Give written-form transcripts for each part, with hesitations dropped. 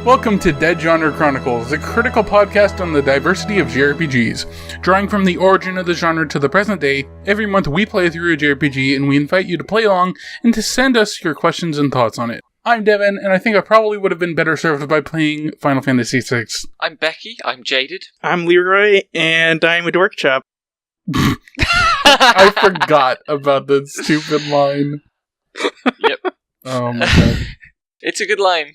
Welcome to Dead Genre Chronicles, a critical podcast on the diversity of JRPGs. Drawing from the origin of the genre to the present day, every month we play through a JRPG and we invite you to play along and to send us your questions and thoughts on it. I'm Devin, and I think I probably would have been better served by playing Final Fantasy VI. I'm Becky, I'm Jaded. I'm Leroy, and I'm a dork chop. I forgot about that stupid line. Yep. Oh my god. It's a good line.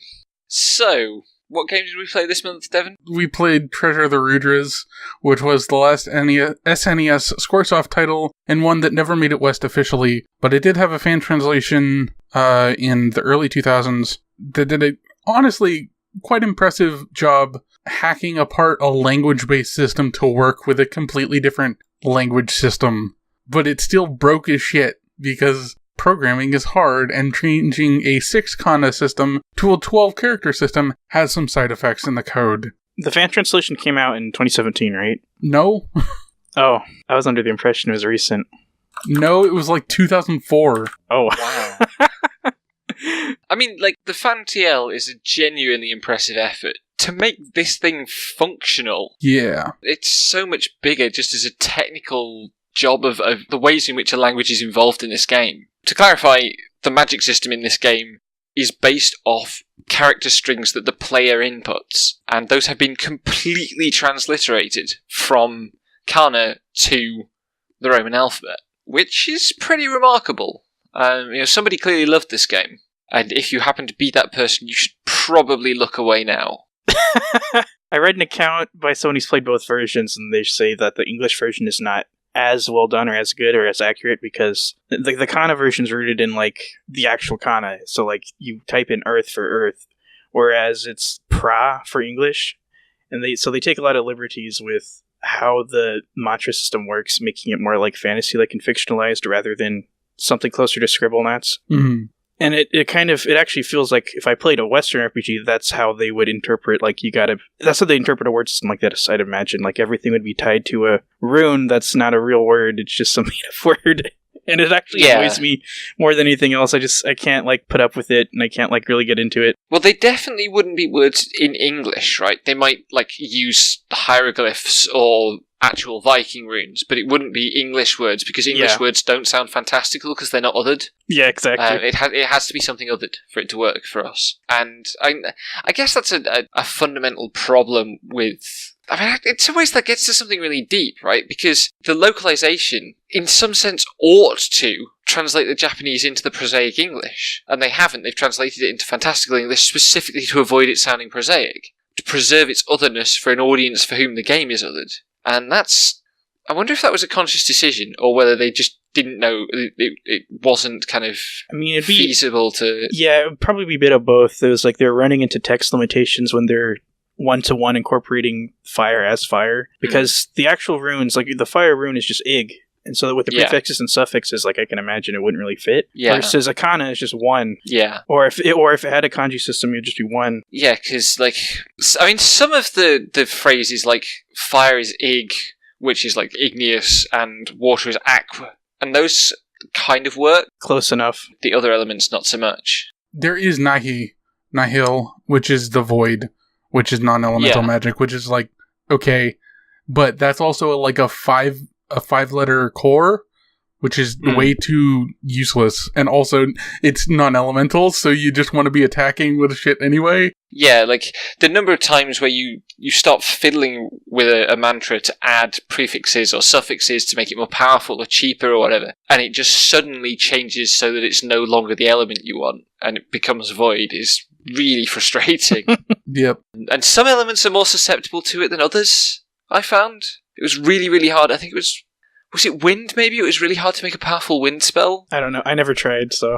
So, what game did we play this month, Devin? We played Treasure of the Rudras, which was the last SNES Squaresoft title, and one that never made it west officially, but it did have a fan translation in the early 2000s that did a, honestly, quite impressive job hacking apart a language-based system to work with a completely different language system. But it still broke as shit, because programming is hard, and changing a 6-kana system to a 12-character system has some side effects in the code. The fan translation came out in 2017, right? No. Oh, I was under the impression it was recent. No, it was like 2004. Oh, wow. I mean, like, the fan TL is a genuinely impressive effort. To make this thing functional, Yeah. it's so much bigger just as a technical job of the ways in which a language is involved in this game. To clarify, the magic system in this game is based off character strings that the player inputs, and those have been completely transliterated from Kana to the Roman alphabet, which is pretty remarkable. Somebody clearly loved this game, and if you happen to be that person, you should probably look away now. I read an account by someone who's played both versions, and they say that the English version is not as well done or as good or as accurate because the Kana version is rooted in like the actual Kana. So like you type in Earth for Earth, whereas it's Pra for English, and they take a lot of liberties with how the mantra system works, making it more like fantasy, like and fictionalized, rather than something closer to Scribblenauts. Mm-hmm. And it actually feels like if I played a Western RPG, that's how they would interpret, that's how they interpret a word system like that, I'd imagine. Like, everything would be tied to a rune that's not a real word, it's just some made-up word. And it actually annoys me more than anything else. I can't, put up with it, and I can't, really get into it. Well, they definitely wouldn't be words in English, right? They might, use hieroglyphs or actual Viking runes, but it wouldn't be English words, because English words don't sound fantastical because they're not othered. Yeah, exactly. It has to be something othered for it to work for us. And I guess that's a fundamental problem with... in some ways that gets to something really deep, right? Because the localization, in some sense, ought to translate the Japanese into the prosaic English. And they haven't. They've translated it into fantastical English specifically to avoid it sounding prosaic, to preserve its otherness for an audience for whom the game is othered. And that's... I wonder if that was a conscious decision, or whether they just didn't know it wasn't kind of feasible to... Yeah, it would probably be a bit of both. It was like they're running into text limitations when they're one-to-one incorporating fire as fire, because the actual runes, like the fire rune is just ig, and so with the prefixes and suffixes, I can imagine it wouldn't really fit. Yeah. Versus a kana is just one. Yeah. Or if it had a kanji system, it would just be one. Yeah, because some of the phrases like fire is ig, which is like igneous, and water is aqua, and those kind of work. Close enough. The other elements, not so much. There is Nihil, which is the void, which is non-elemental magic, which is okay, but that's also a 5-letter core, which is way too useless, and also it's non-elemental, so you just want to be attacking with shit anyway. Yeah, the number of times where you start fiddling with a mantra to add prefixes or suffixes to make it more powerful or cheaper or whatever, and it just suddenly changes so that it's no longer the element you want, and it becomes void, is really frustrating. Yep. And some elements are more susceptible to it than others, I found. It was really, really hard. I think it was Was it wind, maybe? It was really hard to make a powerful wind spell. I don't know. I never tried, so...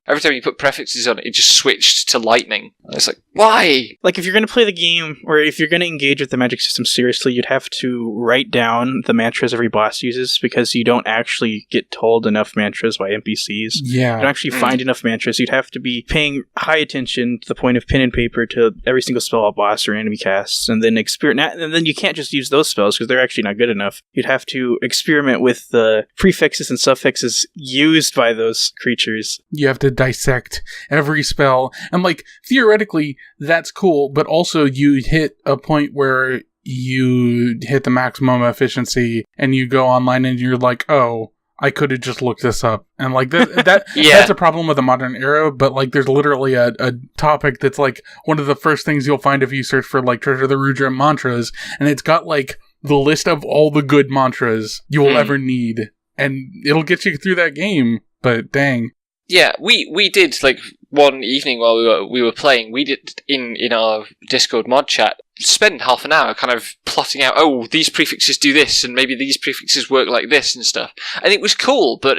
Every time you put prefixes on it, it just switched to lightning. I was like, why? Like, if you're going to play the game, or if you're going to engage with the magic system seriously, you'd have to write down the mantras every boss uses, because you don't actually get told enough mantras by NPCs. Yeah. You don't actually find enough mantras. You'd have to be paying high attention to the point of pen and paper to every single spell a boss or enemy casts, and then and then you can't just use those spells, because they're actually not good enough. You'd have to experiment with the prefixes and suffixes used by those creatures. You have to dissect every spell, and like theoretically that's cool, but also you hit a point where you hit the maximum efficiency and you go online and you're like, oh, I could have just looked this up. And like that Yeah. That's a problem with the modern era, but like there's literally a topic that's like one of the first things you'll find if you search for like Treasure of the Rudra mantras, and it's got like the list of all the good mantras you will ever need, and it'll get you through that game, but dang. Yeah, we did, like, one evening while we were playing, we did, in our Discord mod chat, spend half an hour kind of plotting out, oh, these prefixes do this, and maybe these prefixes work like this and stuff. And it was cool, but,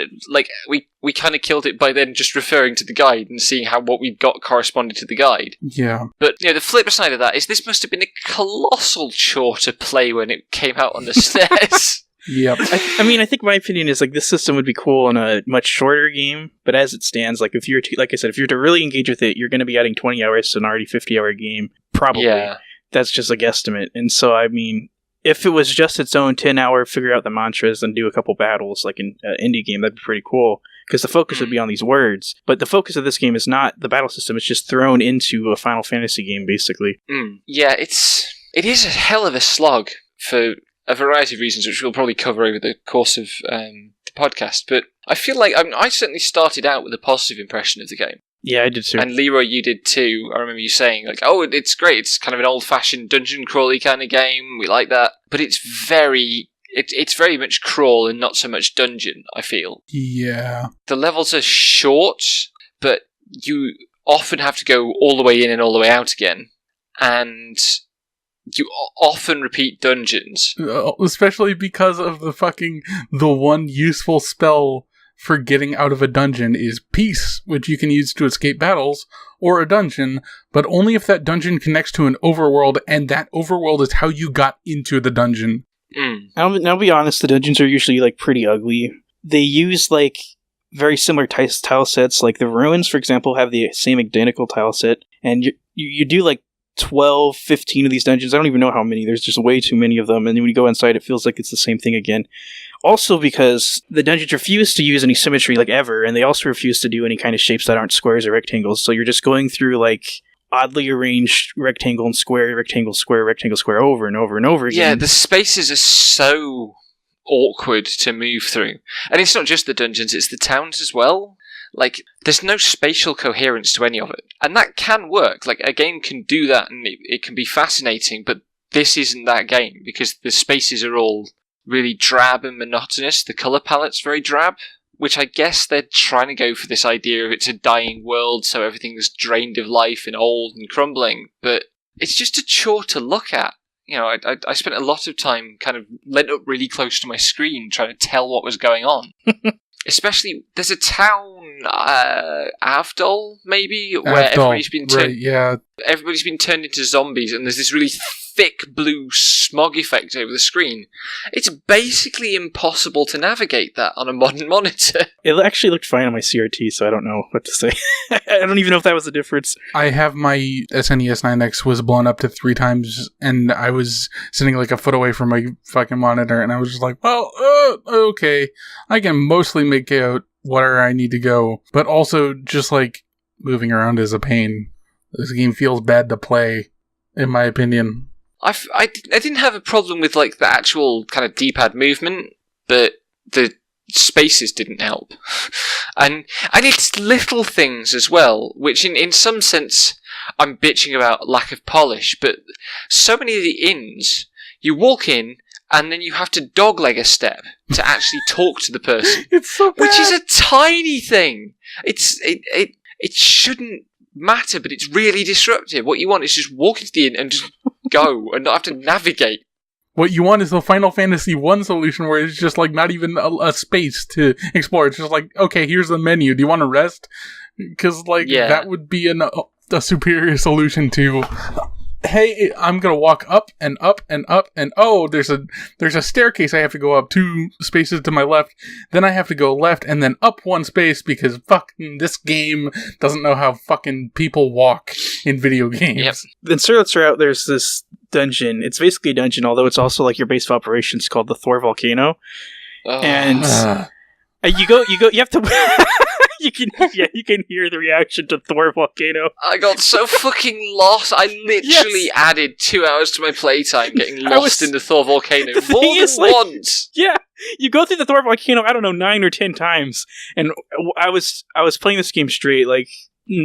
we kind of killed it by then just referring to the guide and seeing how what we'd got corresponded to the guide. Yeah. But, the flip side of that is this must have been a colossal chore to play when it came out on the SNES. Yep. I think my opinion is like this system would be cool in a much shorter game, but as it stands, like if you're like I said, if you're to really engage with it, you're going to be adding 20 hours to an already 50-hour game, probably. Yeah. That's just a guesstimate. And so, I mean, if it was just its own 10-hour, figure out the mantras and do a couple battles like an indie game, that'd be pretty cool, because the focus would be on these words. But the focus of this game is not the battle system; it's just thrown into a Final Fantasy game, basically. Yeah, it is a hell of a slog for a variety of reasons, which we'll probably cover over the course of the podcast. But I feel like I certainly started out with a positive impression of the game. Yeah, I did too. And Leroy, you did too. I remember you saying, like, oh, it's great. It's kind of an old-fashioned dungeon crawly kind of game. We like that. But it's very much crawl and not so much dungeon, I feel. Yeah. The levels are short, but you often have to go all the way in and all the way out again. And you often repeat dungeons. Especially because of the one useful spell for getting out of a dungeon is peace, which you can use to escape battles, or a dungeon, but only if that dungeon connects to an overworld, and that overworld is how you got into the dungeon. I'll be honest, the dungeons are usually like pretty ugly. They use like very similar tile sets, like the ruins, for example, have the same identical tile set, and you do like 12, 15 of these dungeons. I don't even know how many. There's just way too many of them. And then when you go inside, it feels like it's the same thing again. Also because the dungeons refuse to use any symmetry like ever, and they also refuse to do any kind of shapes that aren't squares or rectangles. So you're just going through like oddly arranged rectangle and square, rectangle, square over and over and over again. Yeah, the spaces are so awkward to move through. And it's not just the dungeons, it's the towns as well. Like, there's no spatial coherence to any of it. And that can work. Like, a game can do that and it can be fascinating, but this isn't that game because the spaces are all really drab and monotonous. The colour palette's very drab, which I guess they're trying to go for this idea of it's a dying world, so everything's drained of life and old and crumbling. But it's just a chore to look at. You know, I spent a lot of time kind of leant up really close to my screen trying to tell what was going on. Especially, there's a town, Avdol, maybe, where everybody's been turned into zombies, and there's this really thick blue smog effect over the screen. It's basically impossible to navigate that on a modern monitor. It actually looked fine on my CRT, so I don't know what to say. I don't even know if that was a difference. I have my SNES 9X was blown up to 3 times, and I was sitting like a foot away from my fucking monitor, and I was just like, well, okay. I can mostly make out where I need to go, but also just like moving around is a pain. This game feels bad to play, in my opinion. I didn't have a problem with like the actual kind of D-pad movement, but the spaces didn't help. and it's little things as well, which in some sense I'm bitching about lack of polish, but so many of the inns, you walk in and then you have to dogleg a step to actually talk to the person. It's so bad. Which is a tiny thing. It shouldn't matter, but it's really disruptive. What you want is just walk into the inn and just go and not have to navigate. What you want is the Final Fantasy 1 solution where it's just like not even a space to explore. It's just like, okay, here's the menu. Do you want to rest? Because that would be a superior solution to, hey, I'm gonna walk up and up and up, and oh, there's a staircase I have to go up 2 spaces to my left, then I have to go left and then up 1 space because fucking this game doesn't know how fucking people walk in video games. Yep. In Surlet's Route, there's this dungeon. It's basically a dungeon, although it's also like your base of operations called the Floor Volcano. And you have to. You can hear the reaction to Thor Volcano. I got so fucking lost. I literally added 2 hours to my playtime getting lost in the Thor Volcano more than once. Yeah, you go through the Thor Volcano, I don't know, 9 or 10 times, and I was playing this game straight, like,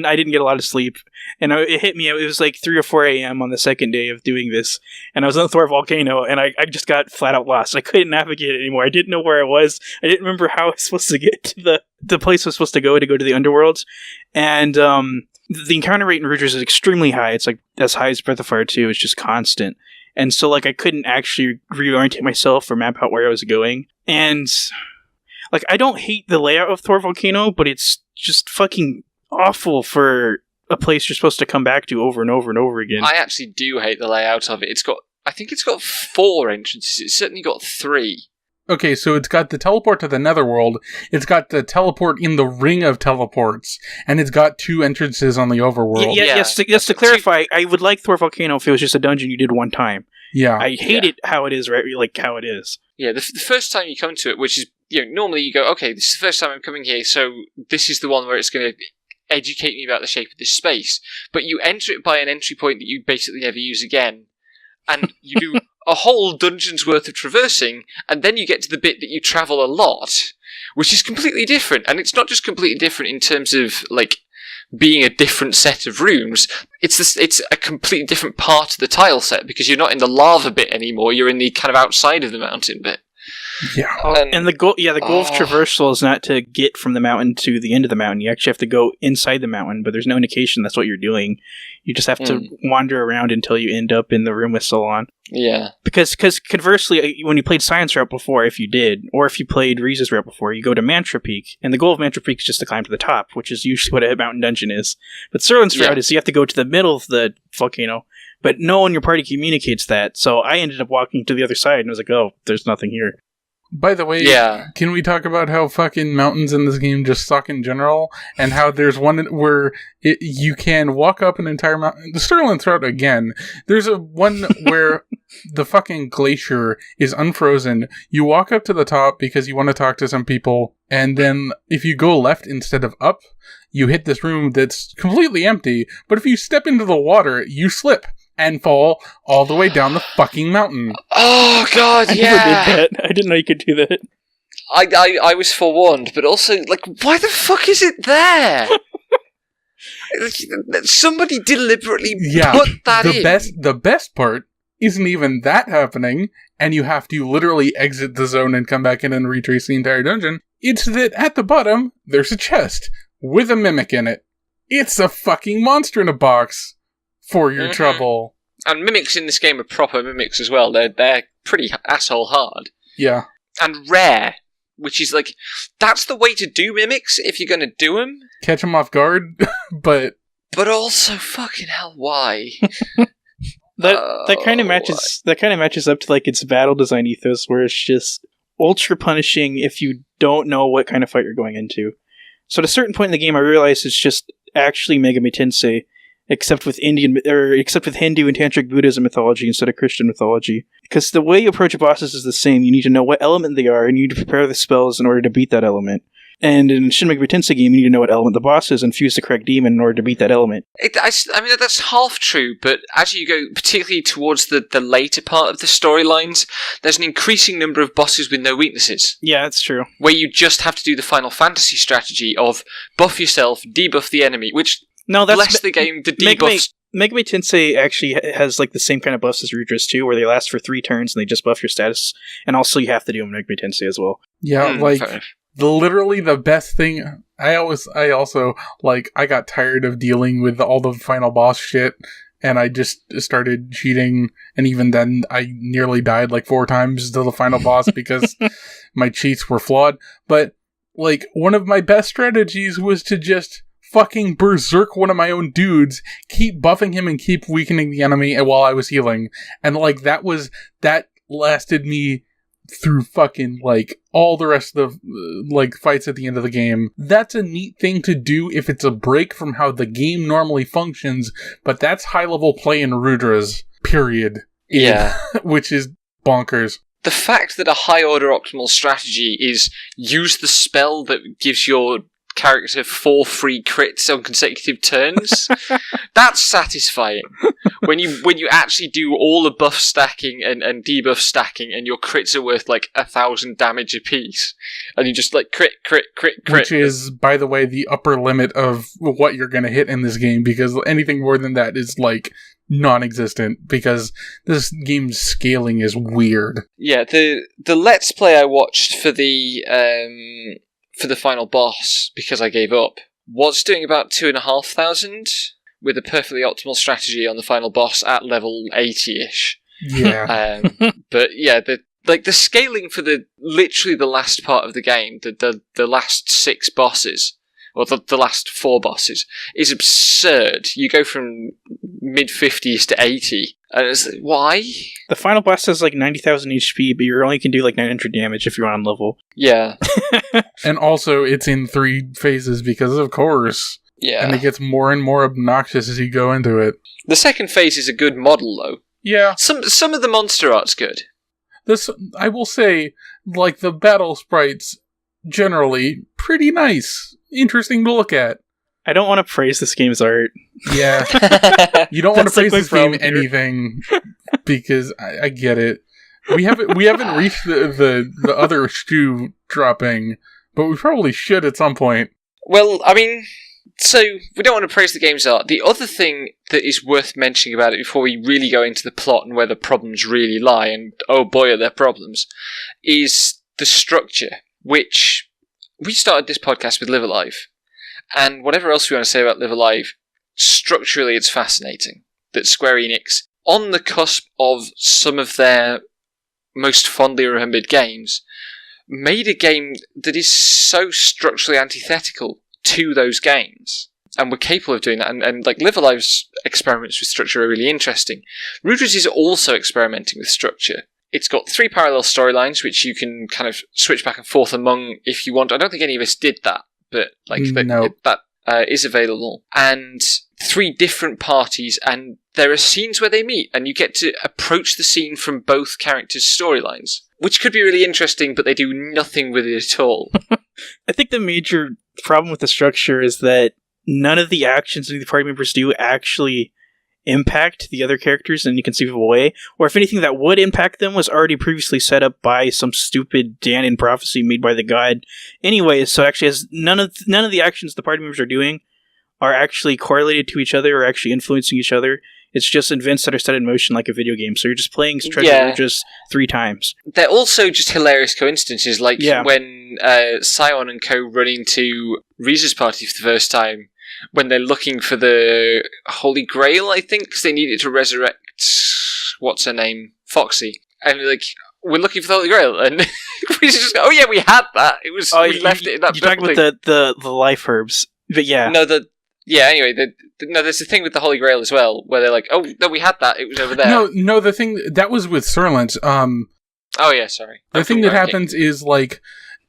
I didn't get a lot of sleep, and it hit me, it was like 3 or 4 a.m. on the second day of doing this, and I was on the Thor Volcano, and I just got flat out lost. I couldn't navigate it anymore. I didn't know where I was. I didn't remember how I was supposed to get to the place I was supposed to go to the underworld, and the encounter rate in Rudras is extremely high. It's like as high as Breath of Fire 2. It's just constant. And so like I couldn't actually reorientate myself or map out where I was going. And like I don't hate the layout of Thor Volcano, but it's just fucking awful for a place you're supposed to come back to over and over and over again. I actually do hate the layout of it. I think it's got 4 entrances. It's certainly got 3. Okay, so it's got the teleport to the Netherworld, it's got the teleport in the Ring of Teleports, and it's got 2 entrances on the Overworld. Yes, to clarify, I would like Thor Volcano if it was just a dungeon you did one time. Yeah. I hate it how it is, right? Like how it is. Yeah, the first time you come to it, which is, normally you go, okay, this is the first time I'm coming here, so this is the one where it's going to educate me about the shape of this space. But you enter it by an entry point that you basically never use again, and you do a whole dungeon's worth of traversing, and then you get to the bit that you travel a lot, which is completely different. And it's not just completely different in terms of, like, being a different set of rooms. It's a completely different part of the tile set, because you're not in the lava bit anymore, you're in the kind of outside of the mountain bit. Yeah. And the goal of traversal is not to get from the mountain to the end of the mountain. You actually have to go inside the mountain, but there's no indication that's what you're doing. You just have to wander around until you end up in the room with Solon. Yeah. Because conversely, when you played Science Route before, if you did, or if you played Riza's Route before, you go to Mantra Peak, and the goal of Mantra Peak is just to climb to the top, which is usually what a mountain dungeon is. But Serlin's Route is you have to go to the middle of the volcano, but no one in your party communicates that, so I ended up walking to the other side, and I was like, oh, there's nothing here. By the way, can we talk about how fucking mountains in this game just suck in general? And how there's one where you can walk up an entire mountain. The Sterling Route again. There's one where the fucking glacier is unfrozen. You walk up to the top because you want to talk to some people. And then if you go left instead of up, you hit this room that's completely empty. But if you step into the water, you slip and fall all the way down the fucking mountain. Oh god, I never did that. I didn't know you could do that. I was forewarned, but also, like, why the fuck is it there? Somebody deliberately put that in. The best part isn't even that happening, and you have to literally exit the zone and come back in and retrace the entire dungeon. It's that at the bottom, there's a chest with a mimic in it. It's a fucking monster in a box. For your trouble. And mimics in this game are proper mimics as well. They're pretty asshole hard. Yeah. And rare, which is like, that's the way to do mimics if you're going to do them. Catch them off guard, but also, fucking hell, why? that kind of matches. That kind of matches up to like its battle design ethos, where it's just ultra punishing if you don't know what kind of fight you're going into. So at a certain point in the game, I realized it's just actually Megami Tensei. Except with Hindu and Tantric Buddhism mythology instead of Christian mythology. Because the way you approach bosses is the same. You need to know what element they are, and you need to prepare the spells in order to beat that element. And in Shin Megami Tensei game, you need to know what element the boss is and fuse the correct demon in order to beat that element. I mean, that's half true, but as you go, particularly towards the later part of the storylines, there's an increasing number of bosses with no weaknesses. Yeah, that's true. Where you just have to do the Final Fantasy strategy of buff yourself, debuff the enemy, which... No, that's bless the game. The debuffs. Megami Tensei actually has like the same kind of buffs as Rudras too, where they last for 3 turns and they just buff your status, and also you have to do them in Megami Tensei as well. Yeah, literally the best thing. I also I got tired of dealing with all the final boss shit, and I just started cheating, and even then I nearly died like 4 times to the final boss because my cheats were flawed. But like, one of my best strategies was to just fucking berserk one of my own dudes, keep buffing him and keep weakening the enemy while I was healing. And like, that lasted me through fucking like all the rest of the like fights at the end of the game. That's a neat thing to do if it's a break from how the game normally functions, but that's high level play in Rudras, period. Yeah. Which is bonkers. The fact that a high order optimal strategy is use the spell that gives your character 4 free crits on consecutive turns, that's satisfying. When you actually do all the buff stacking and debuff stacking, and your crits are worth like 1,000 damage apiece, and you just like crit. Which is, by the way, the upper limit of what you're going to hit in this game, because anything more than that is like non-existent, because this game's scaling is weird. Yeah, the Let's Play I watched for the final boss, because I gave up, was doing about 2,500 with a perfectly optimal strategy on the final boss at level 80-ish. Yeah. But yeah, the scaling for literally the last part of the game, the last 6 bosses, or the last 4 bosses, is absurd. You go from mid-50s to 80, and it's like, why? The final boss has like 90,000 HP, but you only can do like 900 damage if you're on level. Yeah. And also, it's in 3 phases, because of course. Yeah. And it gets more and more obnoxious as you go into it. The second phase is a good model, though. Yeah. Some of the monster art's good. This, I will say, like, the battle sprites, generally, pretty nice. Interesting to look at. I don't want to praise this game's art. Yeah. You don't want to That's like praise my this game problem here. anything, because I get it. We haven't reached the other shoe dropping, but we probably should at some point. Well, I mean, so we don't want to praise the game's art. The other thing that is worth mentioning about it before we really go into the plot and where the problems really lie, and oh boy are there problems, is the structure, which we started this podcast with Live Alive. And whatever else we want to say about Live Alive, structurally it's fascinating that Square Enix, on the cusp of some of their most fondly remembered games, made a game that is so structurally antithetical to those games. And we're capable of doing that. And like, Live Alive's experiments with structure are really interesting. Rudras is also experimenting with structure. It's got 3 parallel storylines, which you can kind of switch back and forth among if you want. I don't think any of us did that, but like that is available. And 3 different parties, and there are scenes where they meet, and you get to approach the scene from both characters' storylines, which could be really interesting, but they do nothing with it at all. I think the major problem with the structure is that none of the actions that the party members do actually impact the other characters in any conceivable way, or if anything that would impact them was already previously set up by some stupid Danon prophecy made by the god. Anyways, so actually has none of the actions the party members are doing are actually correlated to each other or actually influencing each other. It's just events that are set in motion like a video game. So you're just playing Treasure just 3 times. They're also just hilarious coincidences, like when Sion and co run into Riza's party for the first time, when they're looking for the Holy Grail, I think, because they needed to resurrect, what's her name? Foxy. And they're like, we're looking for the Holy Grail. And we just go, oh yeah, we had that. It was, we left it in that building. You're talking about the life herbs. But yeah. Anyway, there's the thing with the Holy Grail as well, where they're like, oh, no, we had that, it was over there. No, the thing, that was with Serlant. Oh yeah, sorry. The thing that happens is, like,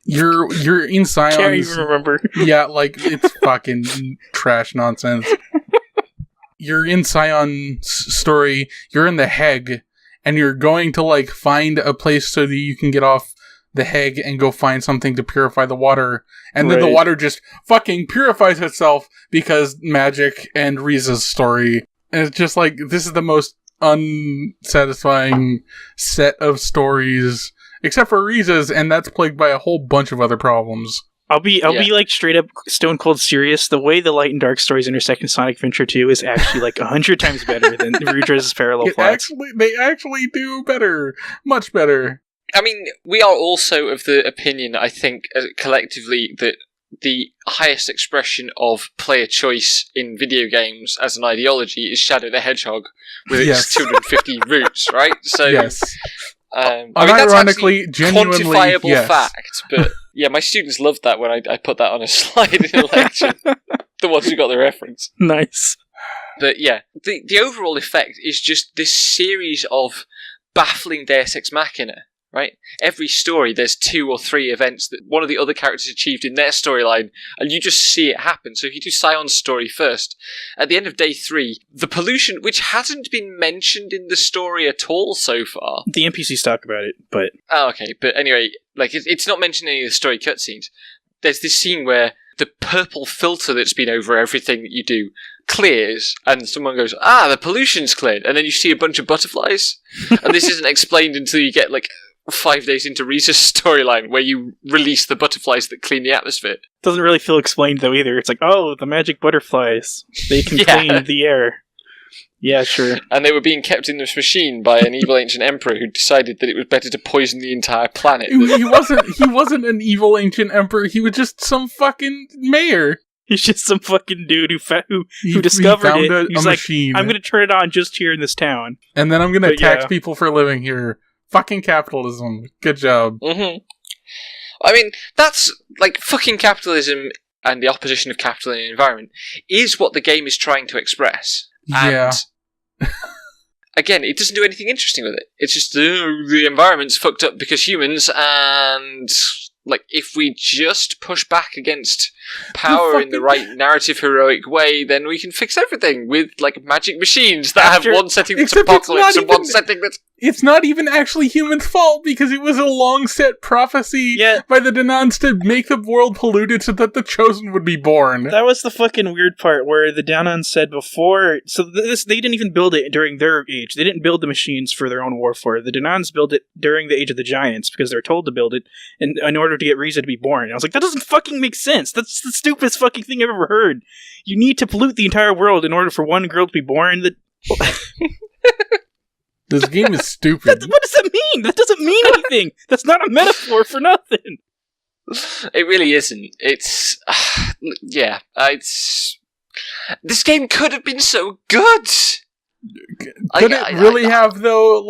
you're in Sion's... Can't even remember. Yeah, like, it's fucking trash nonsense. You're in Sion's story, you're in the Heg, and you're going to, like, find a place so that you can get off the Heg and go find something to purify the water, and then the water just fucking purifies itself because magic and Riza's story. And it's just like, this is the most unsatisfying set of stories, except for Riza's, and that's plagued by a whole bunch of other problems. I'll be like straight up stone cold serious. The way the Light and Dark stories intersect in Sonic Adventure 2 is actually like 100 times better than Rudra's parallel plots. They actually do better. Much better. I mean, we are also of the opinion, I think, collectively, that the highest expression of player choice in video games as an ideology is Shadow the Hedgehog with its 250 routes, right? So, yes. I mean, that's Unironically, actually genuinely, quantifiable yes. fact, but yeah, my students loved that when I put that on a slide in a lecture. The ones who got the reference. Nice. But yeah, the overall effect is just this series of baffling Deus Ex Machina, right? Every story, there's 2 or 3 events that one of the other characters achieved in their storyline, and you just see it happen. So if you do Scion's story first, at the end of day 3, the pollution, which hasn't been mentioned in the story at all so far. The NPCs talk about it, but... Oh, okay. But anyway, like it's not mentioned in any of the story cutscenes. There's this scene where the purple filter that's been over everything that you do clears, and someone goes, the pollution's cleared, and then you see a bunch of butterflies. And this isn't explained until you get, 5 days into Risa's storyline, where you release the butterflies that clean the atmosphere. Doesn't really feel explained, though, either. It's like, the magic butterflies. They can clean the air. Yeah, sure. And they were being kept in this machine by an evil ancient emperor who decided that it was better to poison the entire planet. He wasn't an evil ancient emperor, he was just some fucking mayor. He's just some fucking dude who discovered it. He's like, machine. I'm going to turn it on just here in this town. And then I'm going to tax people for living here. Fucking capitalism. Good job. Mm-hmm. I mean, that's, fucking capitalism and the opposition of capital in the environment is what the game is trying to express. Yeah. And again, it doesn't do anything interesting with it. It's just, the environment's fucked up because humans, and... if we just push back against power in the right narrative heroic way, then we can fix everything with, magic machines that have one setting that's apocalypse and one setting that's... It's not even actually humans' fault, because it was a long-set prophecy by the Danans to make the world polluted so that the Chosen would be born. That was the fucking weird part, where the Danans said before... So they didn't even build it during their age. They didn't build the machines for their own warfare. The Danans built it during the Age of the Giants, because they were told to build it in order to get Riza to be born. And I was like, that doesn't fucking make sense. That's the stupidest fucking thing I've ever heard. You need to pollute the entire world in order for one girl to be born. This game is stupid. What does that mean? That doesn't mean anything. That's not a metaphor for nothing. It really isn't. It's... it's... This game could have been so good! Could it really have, though,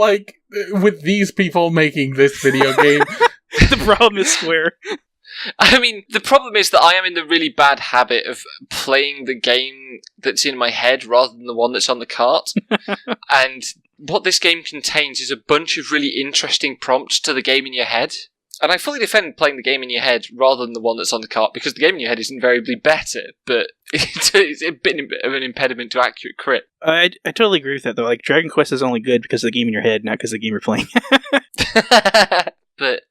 with these people making this video game? The problem is Square. I mean, the problem is that I am in the really bad habit of playing the game that's in my head rather than the one that's on the cart. And what this game contains is a bunch of really interesting prompts to the game in your head. And I fully defend playing the game in your head rather than the one that's on the cart, because the game in your head is invariably better, but it's a bit of an impediment to accurate crit. I totally agree with that, though. Dragon Quest is only good because of the game in your head, not because of the game you're playing. But...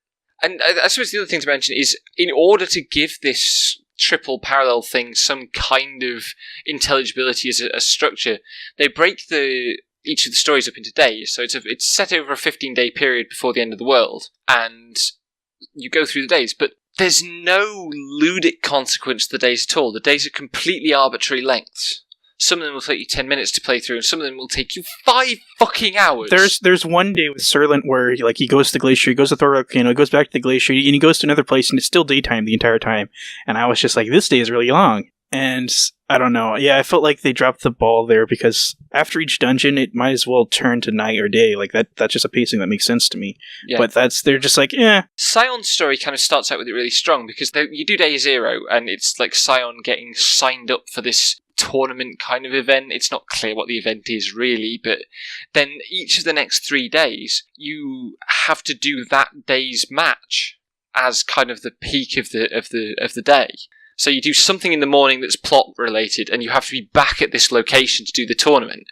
And I suppose the other thing to mention is, in order to give this triple parallel thing some kind of intelligibility as a structure, they break each of the stories up into days. So it's set over a 15-day period before the end of the world, and you go through the days. But there's no ludic consequence to the days at all. The days are completely arbitrary lengths. Some of them will take you 10 minutes to play through, and some of them will take you 5 fucking hours. There's one day with Serlant where he goes to the glacier, he goes to Floor Volcano, he goes back to the glacier, and he goes to another place, and it's still daytime the entire time. And I was just like, this day is really long. And I don't know. Yeah, I felt like they dropped the ball there, because after each dungeon, it might as well turn to night or day. That's just a pacing that makes sense to me. Yeah. But they're just like, eh. Scion's story kind of starts out with it really strong, because you do day 0, and it's like Scion getting signed up for this tournament kind of event. It's not clear what the event is really, but then each of the next 3 days you have to do that day's match as kind of the peak of the day. So you do something in the morning that's plot related, and you have to be back at this location to do the tournament.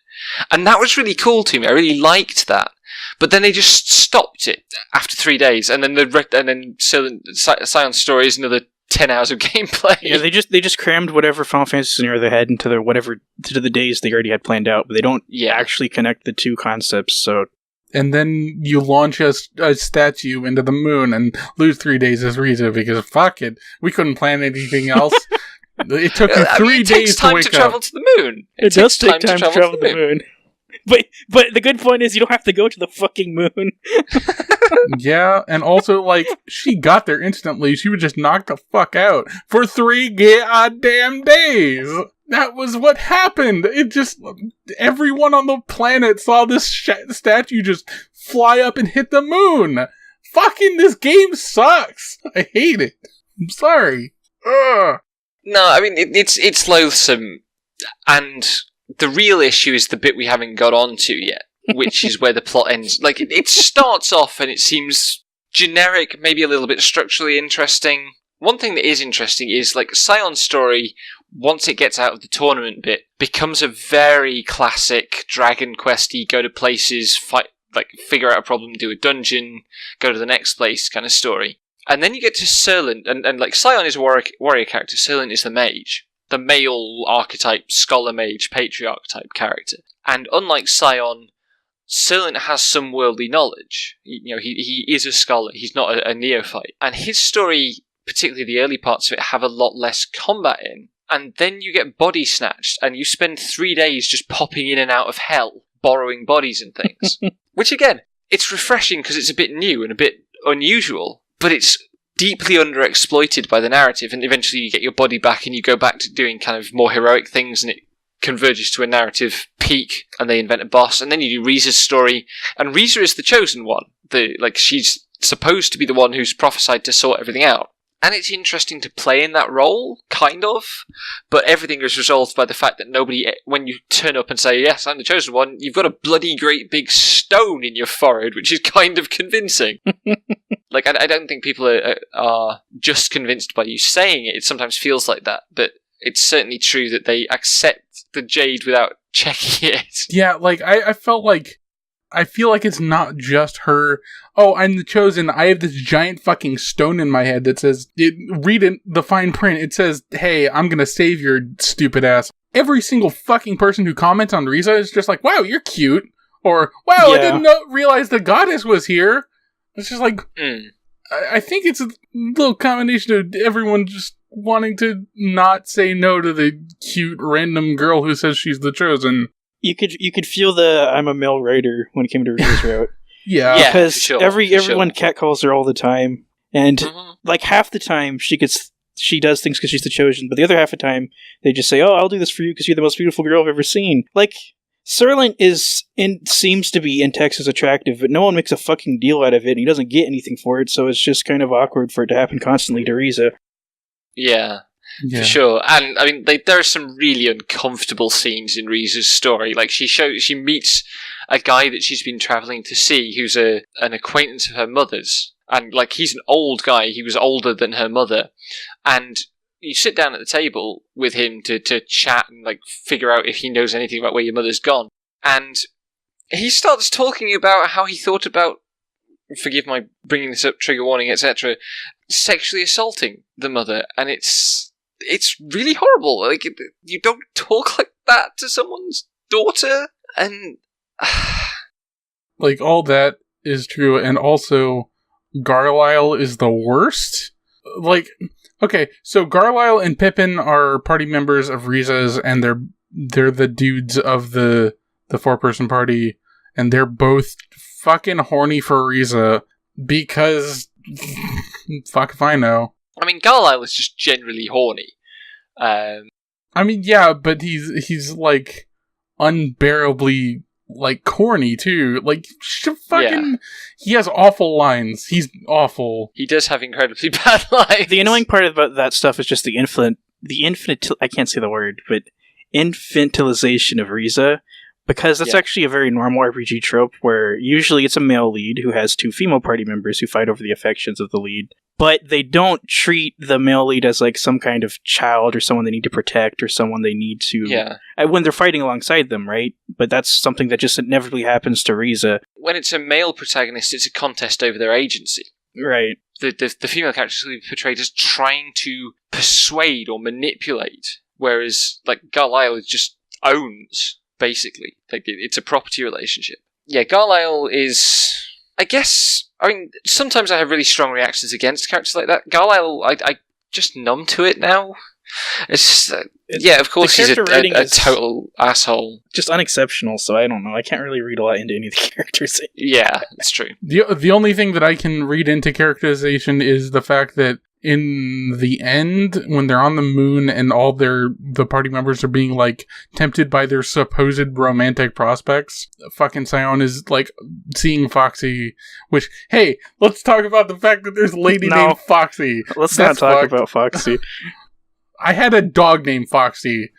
And that was really cool to me. I really liked that. But then they just stopped it after 3 days, and then Scion's story is another 10 hours of gameplay. Yeah, they just crammed whatever Final Fantasy scenario they had into the days they already had planned out, but they don't actually connect the two concepts. So, and then you launch a statue into the moon and lose 3 days as Riza, because fuck it, we couldn't plan anything else. It took you 3 days to wake up. It takes time to travel to the moon. It does take time to travel to the moon. but the good point is you don't have to go to the fucking moon. Yeah, and also, like, she got there instantly. She was just knocked the fuck out for 3 goddamn days. That was what happened. It just, everyone on the planet saw this statue just fly up and hit the moon. Fucking this game sucks. I hate it. I'm sorry. Ugh. No, I mean, it's loathsome, and the real issue is the bit we haven't got onto yet, which is where the plot ends. Like, it starts off and it seems generic, maybe a little bit structurally interesting. One thing that is interesting is, like, Scion's story, once it gets out of the tournament bit, becomes a very classic Dragon Quest-y, go to places, fight, like, figure out a problem, do a dungeon, go to the next place kind of story. And then you get to Serlin, and like, Scion is a warrior character, Serlin is the mage. The male archetype, scholar mage, patriarch type character. And unlike Scion, Serlin has some worldly knowledge. He is a scholar, he's not a neophyte. And his story, particularly the early parts of it, have a lot less combat in. And then you get body snatched, and you spend 3 days just popping in and out of hell, borrowing bodies and things. Which again, it's refreshing because it's a bit new and a bit unusual. But it's deeply underexploited by the narrative, and eventually you get your body back and you go back to doing kind of more heroic things, and it converges to a narrative peak, and they invent a boss, and then you do Riza's story, and Riza is the chosen one. She's supposed to be the one who's prophesied to sort everything out. And it's interesting to play in that role, kind of, but everything is resolved by the fact that nobody, when you turn up and say, yes, I'm the chosen one, you've got a bloody great big stone in your forehead, which is kind of convincing. Like, I don't think people are just convinced by you saying it. It sometimes feels like that, but it's certainly true that they accept the jade without checking it. Yeah, like, I feel like it's not just her, oh, I'm the chosen, I have this giant fucking stone in my head that says, read it, the fine print, it says, hey, I'm gonna save your stupid ass. Every single fucking person who comments on Riza is just like, wow, you're cute, or, wow, yeah. I didn't realize the goddess was here. It's just like, I think it's a little combination of everyone just wanting to not say no to the cute random girl who says she's the chosen. You could feel the I'm a male writer when it came to Riza's route. Yeah, because sure, everyone catcalls her all the time, and like half the time she does things because she's the chosen, but the other half the time they just say, "Oh, I'll do this for you because you're the most beautiful girl I've ever seen." Like, Serlin seems to be in Texas attractive, but no one makes a fucking deal out of it, and he doesn't get anything for it, so it's just kind of awkward for it to happen constantly to Riza. Yeah. For sure. And, I mean, there are some really uncomfortable scenes in Riza's story. Like, she meets a guy that she's been travelling to see who's an acquaintance of her mother's. And, like, he's an old guy. He was older than her mother. And you sit down at the table with him to chat and, like, figure out if he knows anything about where your mother's gone. And he starts talking about how he thought about, forgive my bringing this up, trigger warning, etc., sexually assaulting the mother. And it's really horrible. Like, you don't talk like that to someone's daughter, and like, all that is true, and also Garlisle is the worst. Like, okay, so Garlisle and Pippin are party members of Riza's, and they're the dudes of the 4-person party, and they're both fucking horny for Riza because fuck if I know. I mean, Garlisle is just generally horny. I mean, yeah, but he's like unbearably like corny too. Like, fucking, he has awful lines. He's awful. He does have incredibly bad lines. The annoying part about that stuff is just the infinite. I can't say the word, but infantilization of Riza. Because that's actually a very normal RPG trope where usually it's a male lead who has 2 female party members who fight over the affections of the lead. But they don't treat the male lead as like some kind of child or someone they need to protect or someone they need to... when they're fighting alongside them, right? But that's something that just inevitably happens to Riza. When it's a male protagonist, it's a contest over their agency. Right. The female characters will be portrayed as trying to persuade or manipulate, whereas like Garlisle just owns... Basically, like, it's a property relationship. Yeah, Garlisle is, I guess, I mean, sometimes I have really strong reactions against characters like that. Garlisle, I just numb to it now. It's just, yeah, of course he's a total asshole. Just unexceptional, so I don't know. I can't really read a lot into any of the characters. Yeah, it's true. The only thing that I can read into characterization is the fact that in the end, when they're on the moon and all the party members are being, like, tempted by their supposed romantic prospects, fucking Sion is, like, seeing Foxy, which, hey, let's talk about the fact that there's a lady named Foxy. Let's not talk about Foxy. I had a dog named Foxy.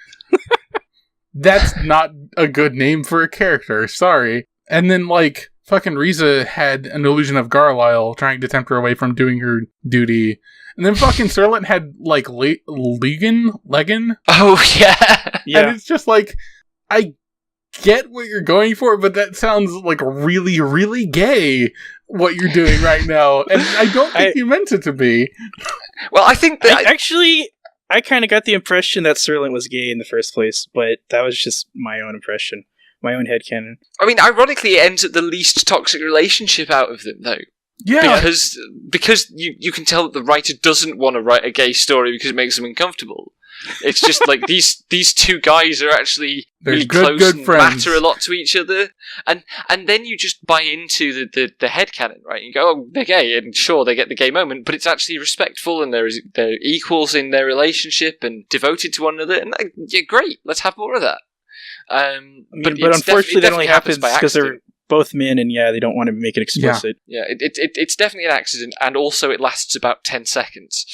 That's not a good name for a character, sorry. And then, like, fucking Riza had an illusion of Garlisle trying to tempt her away from doing her duty. And then fucking Serlent had, like, Legan? Oh, yeah. And it's just like, I get what you're going for, but that sounds, like, really, really gay, what you're doing right now. And I don't think you meant it to be. Well, I think that... I kind of got the impression that Serlent was gay in the first place, but that was just my own impression. My own headcanon. I mean, ironically, it ends at the least toxic relationship out of them, though. Yeah. Because you can tell that the writer doesn't want to write a gay story because it makes them uncomfortable. It's just like these two guys are actually really close and friends. matter a lot to each other. And then you just buy into the headcanon, right? You go, oh, they're gay, and sure, they get the gay moment, but it's actually respectful, and they're equals in their relationship and devoted to one another, and yeah, great, let's have more of that. But unfortunately, that only happens because they're both men, and they don't want to make it explicit. Yeah, it's definitely an accident, and also it lasts about 10 seconds.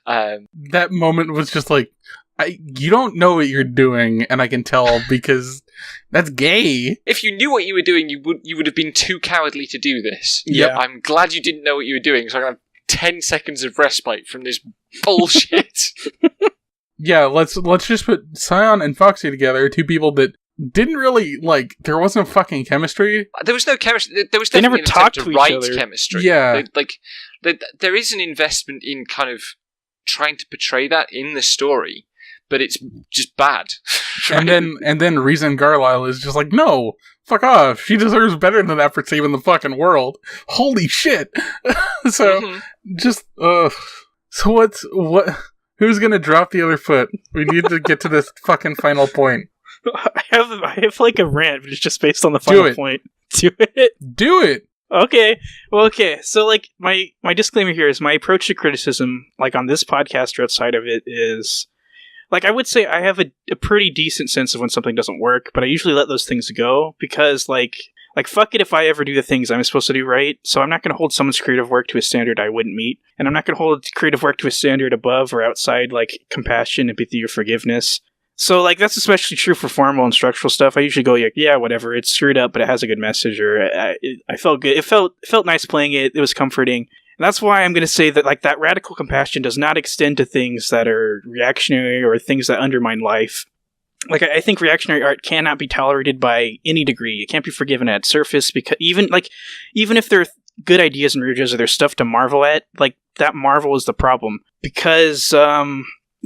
That moment was just like, you don't know what you're doing, and I can tell because that's gay. If you knew what you were doing, you would have been too cowardly to do this. Yeah. I'm glad you didn't know what you were doing, so I'm going to have 10 seconds of respite from this bullshit. Yeah, let's just put Sion and Foxy together, two people that didn't really, like, there wasn't fucking chemistry. There was no chemistry. There was definitely an attempt to write chemistry. Yeah. There is an investment in kind of trying to portray that in the story, but it's just bad. Right? And then Reason Garlisle is just like, no, fuck off. She deserves better than that for saving the fucking world. Holy shit. So, just, so what, who's gonna drop the other foot? We need to get to this fucking final point. I have like a rant, but it's just based on the final point. Do it. Okay. Well, okay. So, like, my disclaimer here is my approach to criticism, like on this podcast or outside of it, is like, I would say I have a pretty decent sense of when something doesn't work, but I usually let those things go because, like fuck it if I ever do the things I'm supposed to do right. So I'm not going to hold someone's creative work to a standard I wouldn't meet, and I'm not going to hold creative work to a standard above or outside, like, compassion, empathy, or forgiveness. So, like, that's especially true for formal and structural stuff. I usually go, yeah, whatever, it's screwed up, but it has a good message, or I felt good. It felt nice playing it. It was comforting. And that's why I'm going to say that, like, that radical compassion does not extend to things that are reactionary or things that undermine life. Like, I think reactionary art cannot be tolerated by any degree. It can't be forgiven at surface, because even if there are good ideas in Rudras or there's stuff to marvel at, like, that marvel is the problem. Because,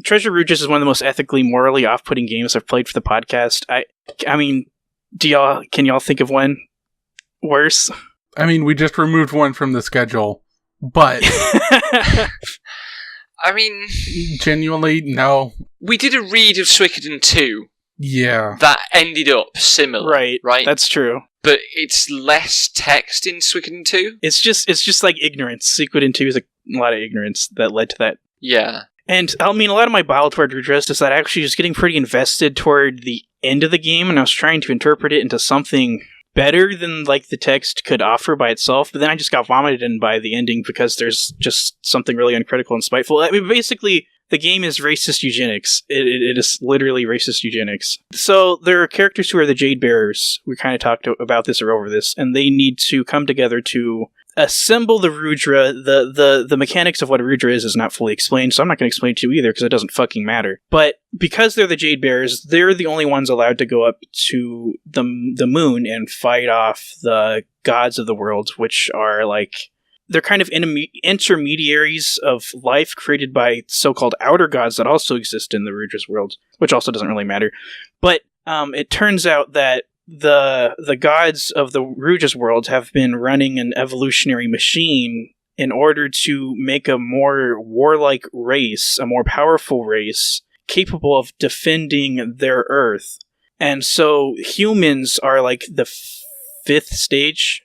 Treasure Rudras is one of the most ethically, morally off-putting games I've played for the podcast. I mean, can y'all think of one worse? I mean, we just removed one from the schedule, but I mean, genuinely, no. We did a read of Suikoden 2. Yeah. That ended up similar. Right. That's true. But it's less text in Suikoden 2. It's just like ignorance. Suikoden 2 is a lot of ignorance that led to that. Yeah. And, I mean, a lot of my bile toward Rudras is that I actually was getting pretty invested toward the end of the game, and I was trying to interpret it into something better than, like, the text could offer by itself, but then I just got vomited in by the ending because there's just something really uncritical and spiteful. I mean, basically, the game is racist eugenics. It is literally racist eugenics. So, there are characters who are the Jade Bearers. We kind of talked about this or over this, and they need to come together to assemble the Rudra. The mechanics of what a Rudra is not fully explained, so I'm not going to explain it to you either because it doesn't fucking matter. But because they're the Jade Bearers, they're the only ones allowed to go up to the moon and fight off the gods of the world, which are like, they're kind of intermediaries of life created by so-called outer gods that also exist in the Rudra's world, which also doesn't really matter. But it turns out that the gods of the Rudra's world have been running an evolutionary machine in order to make a more warlike race, a more powerful race, capable of defending their Earth. And so humans are like the fourth stage.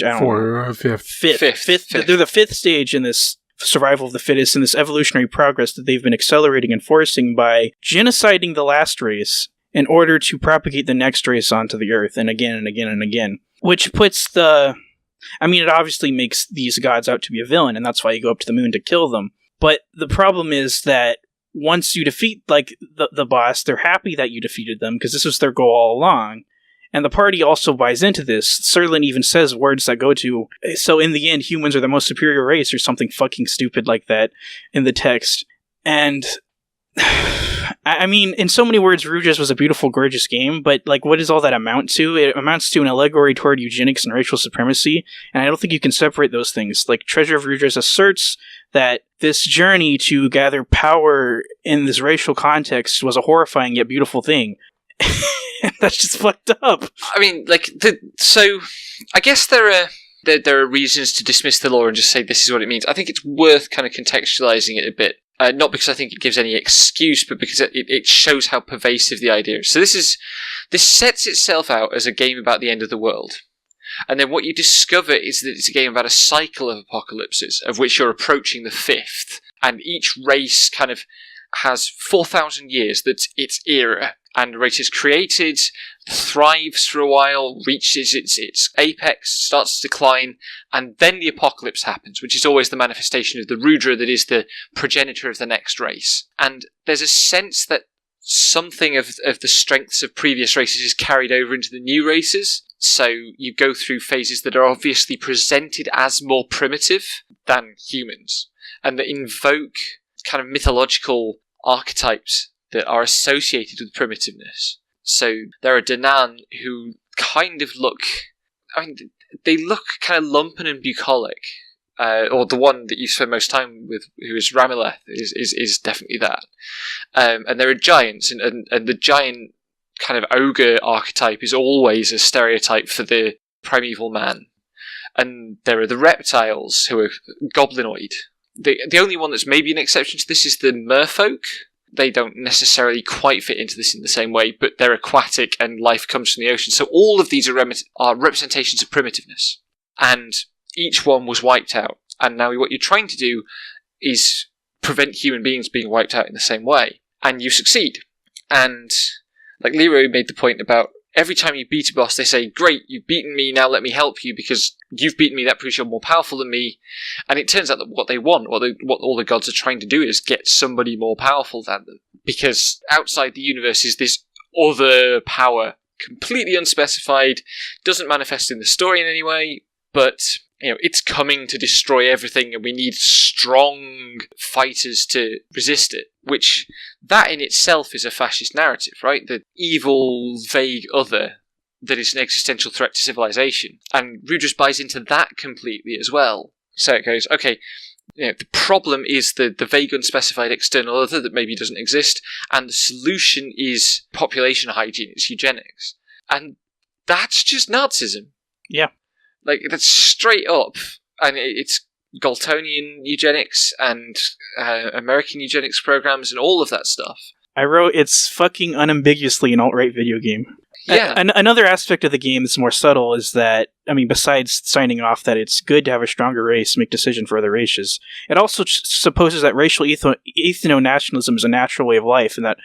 I don't know. Fifth. They're the fifth stage in this survival of the fittest, in this evolutionary progress that they've been accelerating and forcing by genociding the last race in order to propagate the next race onto the Earth, and again and again and again. Which puts it obviously makes these gods out to be a villain, and that's why you go up to the moon to kill them. But the problem is that once you defeat, like, the boss, they're happy that you defeated them, because this was their goal all along. And the party also buys into this. Serlin even says words that go to, so in the end, humans are the most superior race, or something fucking stupid like that in the text. And I mean, in so many words, Rudras was a beautiful, gorgeous game, but, like, what does all that amount to? It amounts to an allegory toward eugenics and racial supremacy, and I don't think you can separate those things. Like, Treasure of Rudras asserts that this journey to gather power in this racial context was a horrifying yet beautiful thing. That's just fucked up. I mean, like, so I guess there are reasons to dismiss the lore and just say this is what it means. I think it's worth kind of contextualizing it a bit. Not because I think it gives any excuse, but because it shows how pervasive the idea is. So this sets itself out as a game about the end of the world. And then what you discover is that it's a game about a cycle of apocalypses, of which you're approaching the fifth. And each race kind of has 4,000 years, that's its era. And the race is created, thrives for a while, reaches its apex, starts to decline, and then the apocalypse happens, which is always the manifestation of the Rudra that is the progenitor of the next race. And there's a sense that something of the strengths of previous races is carried over into the new races. So you go through phases that are obviously presented as more primitive than humans, and that invoke kind of mythological archetypes that are associated with primitiveness. So there are Danan who kind of look, they look kind of lumpen and bucolic. Or the one that you spend most time with, who is Ramileth, is definitely that. And there are giants, and the giant kind of ogre archetype is always a stereotype for the primeval man. And there are the reptiles, who are goblinoid. The only one that's maybe an exception to this is the merfolk. They don't necessarily quite fit into this in the same way, but they're aquatic and life comes from the ocean. So all of these are representations of primitiveness. And each one was wiped out. And now what you're trying to do is prevent human beings being wiped out in the same way. And you succeed. And like Leroy made the point about every time you beat a boss, they say, great, you've beaten me, now let me help you, because you've beaten me, that proves you're more powerful than me. And it turns out that what they want, what all the gods are trying to do is get somebody more powerful than them. Because outside the universe is this other power, completely unspecified, doesn't manifest in the story in any way, but it's coming to destroy everything, and we need strong fighters to resist it. Which, that in itself is a fascist narrative, right? The evil, vague other that is an existential threat to civilization. And Rudras buys into that completely as well. So it goes, okay, the problem is the vague, unspecified external other that maybe doesn't exist, and the solution is population hygiene, it's eugenics. And that's just Nazism. Yeah. Like, that's straight up, and it's Galtonian eugenics and American eugenics programs and all of that stuff. I wrote, it's fucking unambiguously an alt-right video game. Yeah. Another aspect of the game that's more subtle is that, besides signing off that it's good to have a stronger race make decision for other races, it also supposes that racial ethno-nationalism is a natural way of life, and that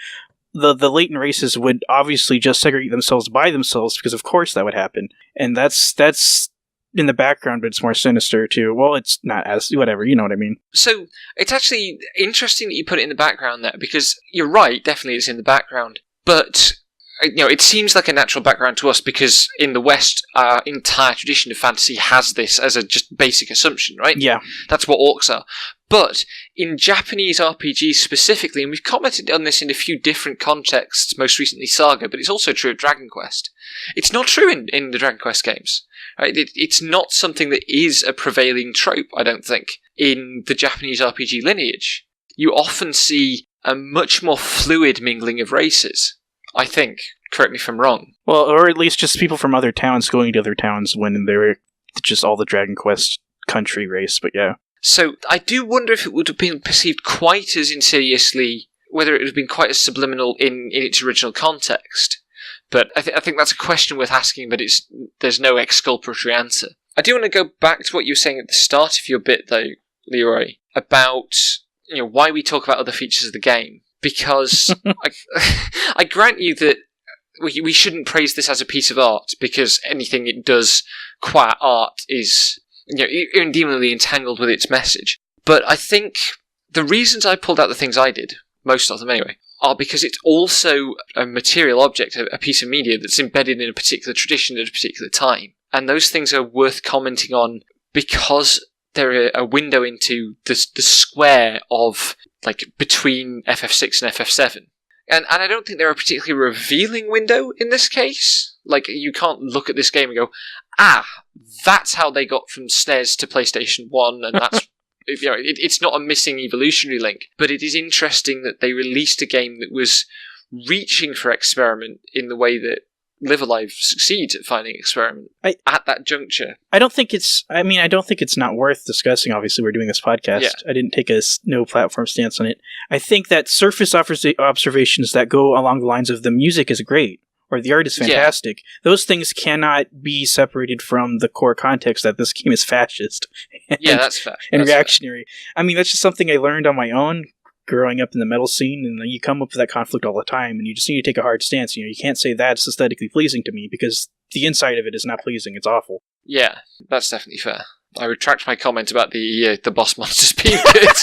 the latent races would obviously just segregate themselves by themselves, because of course that would happen. And that's in the background, but it's more sinister too. Well, it's not as, whatever, you know what I mean. So, it's actually interesting that you put it in the background there, because you're right, definitely it's in the background, but it seems like a natural background to us, because in the West, our entire tradition of fantasy has this as a just basic assumption, right? Yeah. That's what orcs are. But in Japanese RPGs specifically, and we've commented on this in a few different contexts, most recently Saga, but it's also true of Dragon Quest. It's not true in the Dragon Quest games. Right? It's not something that is a prevailing trope, I don't think, in the Japanese RPG lineage. You often see a much more fluid mingling of races, I think. Correct me if I'm wrong. Well, or at least just people from other towns going to other towns when they're just all the Dragon Quest country race, but yeah. So, I do wonder if it would have been perceived quite as insidiously whether it would have been quite as subliminal in its original context. But I think that's a question worth asking, but there's no exculpatory answer. I do want to go back to what you were saying at the start of your bit, though, Leroy, about why we talk about other features of the game. Because I grant you that we shouldn't praise this as a piece of art, because anything it does qua art is irredeemably entangled with its message. But I think the reasons I pulled out the things I did, most of them anyway, are because it's also a material object, a piece of media that's embedded in a particular tradition at a particular time. And those things are worth commenting on because they're a window into the square of, between FF6 and FF7. And I don't think they're a particularly revealing window in this case. You can't look at this game and go, that's how they got from SNES to PlayStation 1, and that's... it's not a missing evolutionary link, but it is interesting that they released a game that was reaching for experiment in the way that Live Alive succeeds at finding experiment at that juncture. I don't think it's not worth discussing. Obviously, we're doing this podcast. Yeah. I didn't take a no platform stance on it. I think that surface observations that go along the lines of the music is great, or the art is fantastic. Yeah. Those things cannot be separated from the core context that this game is fascist. That's fair. And reactionary. Fair. That's just something I learned on my own growing up in the metal scene, and you come up with that conflict all the time, and you just need to take a hard stance. You can't say that's aesthetically pleasing to me, because the inside of it is not pleasing. It's awful. Yeah, that's definitely fair. I retract my comment about the boss monsters being good.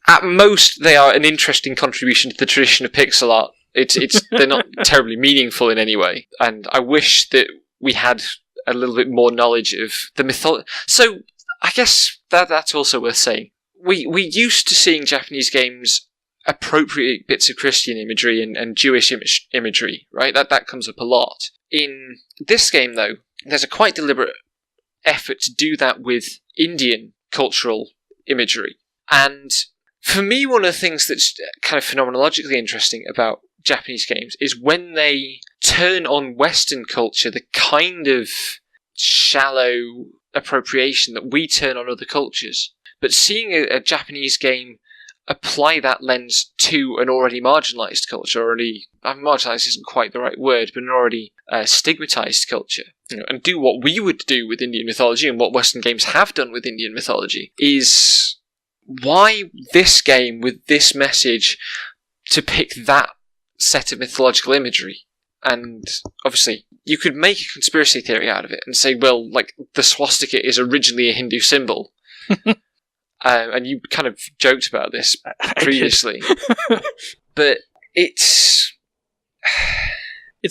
At most, they are an interesting contribution to the tradition of pixel art. They're not terribly meaningful in any way, and I wish that we had a little bit more knowledge of the mythology. So, I guess that's also worth saying. We used to seeing Japanese games appropriate bits of Christian imagery and Jewish imagery, right? That comes up a lot. In this game, though, there's a quite deliberate effort to do that with Indian cultural imagery. And for me, one of the things that's kind of phenomenologically interesting about Japanese games is when they turn on Western culture, the kind of shallow appropriation that we turn on other cultures. But seeing a Japanese game apply that lens to an already marginalised culture, marginalised isn't quite the right word, but an already stigmatised culture, and do what we would do with Indian mythology and what Western games have done with Indian mythology, is why this game with this message to pick that set of mythological imagery. And obviously, you could make a conspiracy theory out of it and say, well, the swastika is originally a Hindu symbol. And you kind of joked about this previously. But it's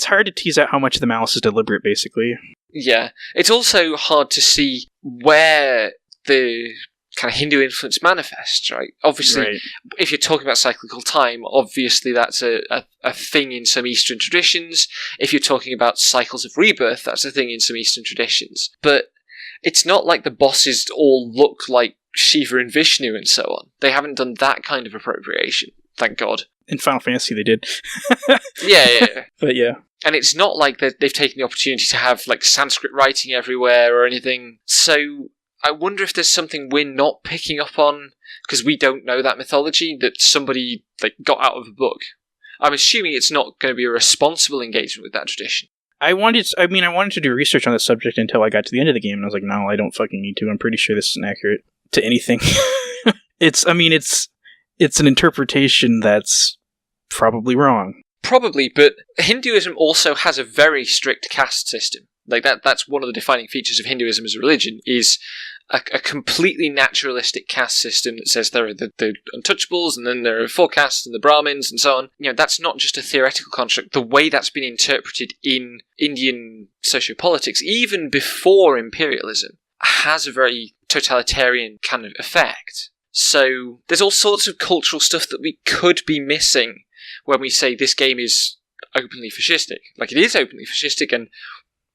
hard to tease out how much of the malice is deliberate, basically. Yeah. It's also hard to see where the kind of Hindu influence manifests, right? Obviously, right. If you're talking about cyclical time, obviously that's a thing in some Eastern traditions. If you're talking about cycles of rebirth, that's a thing in some Eastern traditions. But it's not like the bosses all look like Shiva and Vishnu and so on. They haven't done that kind of appropriation, thank God. In Final Fantasy they did. Yeah. But yeah. And it's not like they've taken the opportunity to have Sanskrit writing everywhere or anything. So I wonder if there's something we're not picking up on because we don't know that mythology that somebody got out of a book. I'm assuming it's not going to be a responsible engagement with that tradition. I wanted to do research on this subject until I got to the end of the game, and I was like, no, I don't fucking need to. I'm pretty sure this isn't accurate to anything. It's an interpretation that's probably wrong. Probably, but Hinduism also has a very strict caste system. That's one of the defining features of Hinduism as a religion, is a completely naturalistic caste system that says there are the untouchables, and then there are four castes and the Brahmins and so on. That's not just a theoretical construct. The way that's been interpreted in Indian sociopolitics, even before imperialism, has a very totalitarian kind of effect. So there's all sorts of cultural stuff that we could be missing when we say this game is openly fascistic. It is openly fascistic, and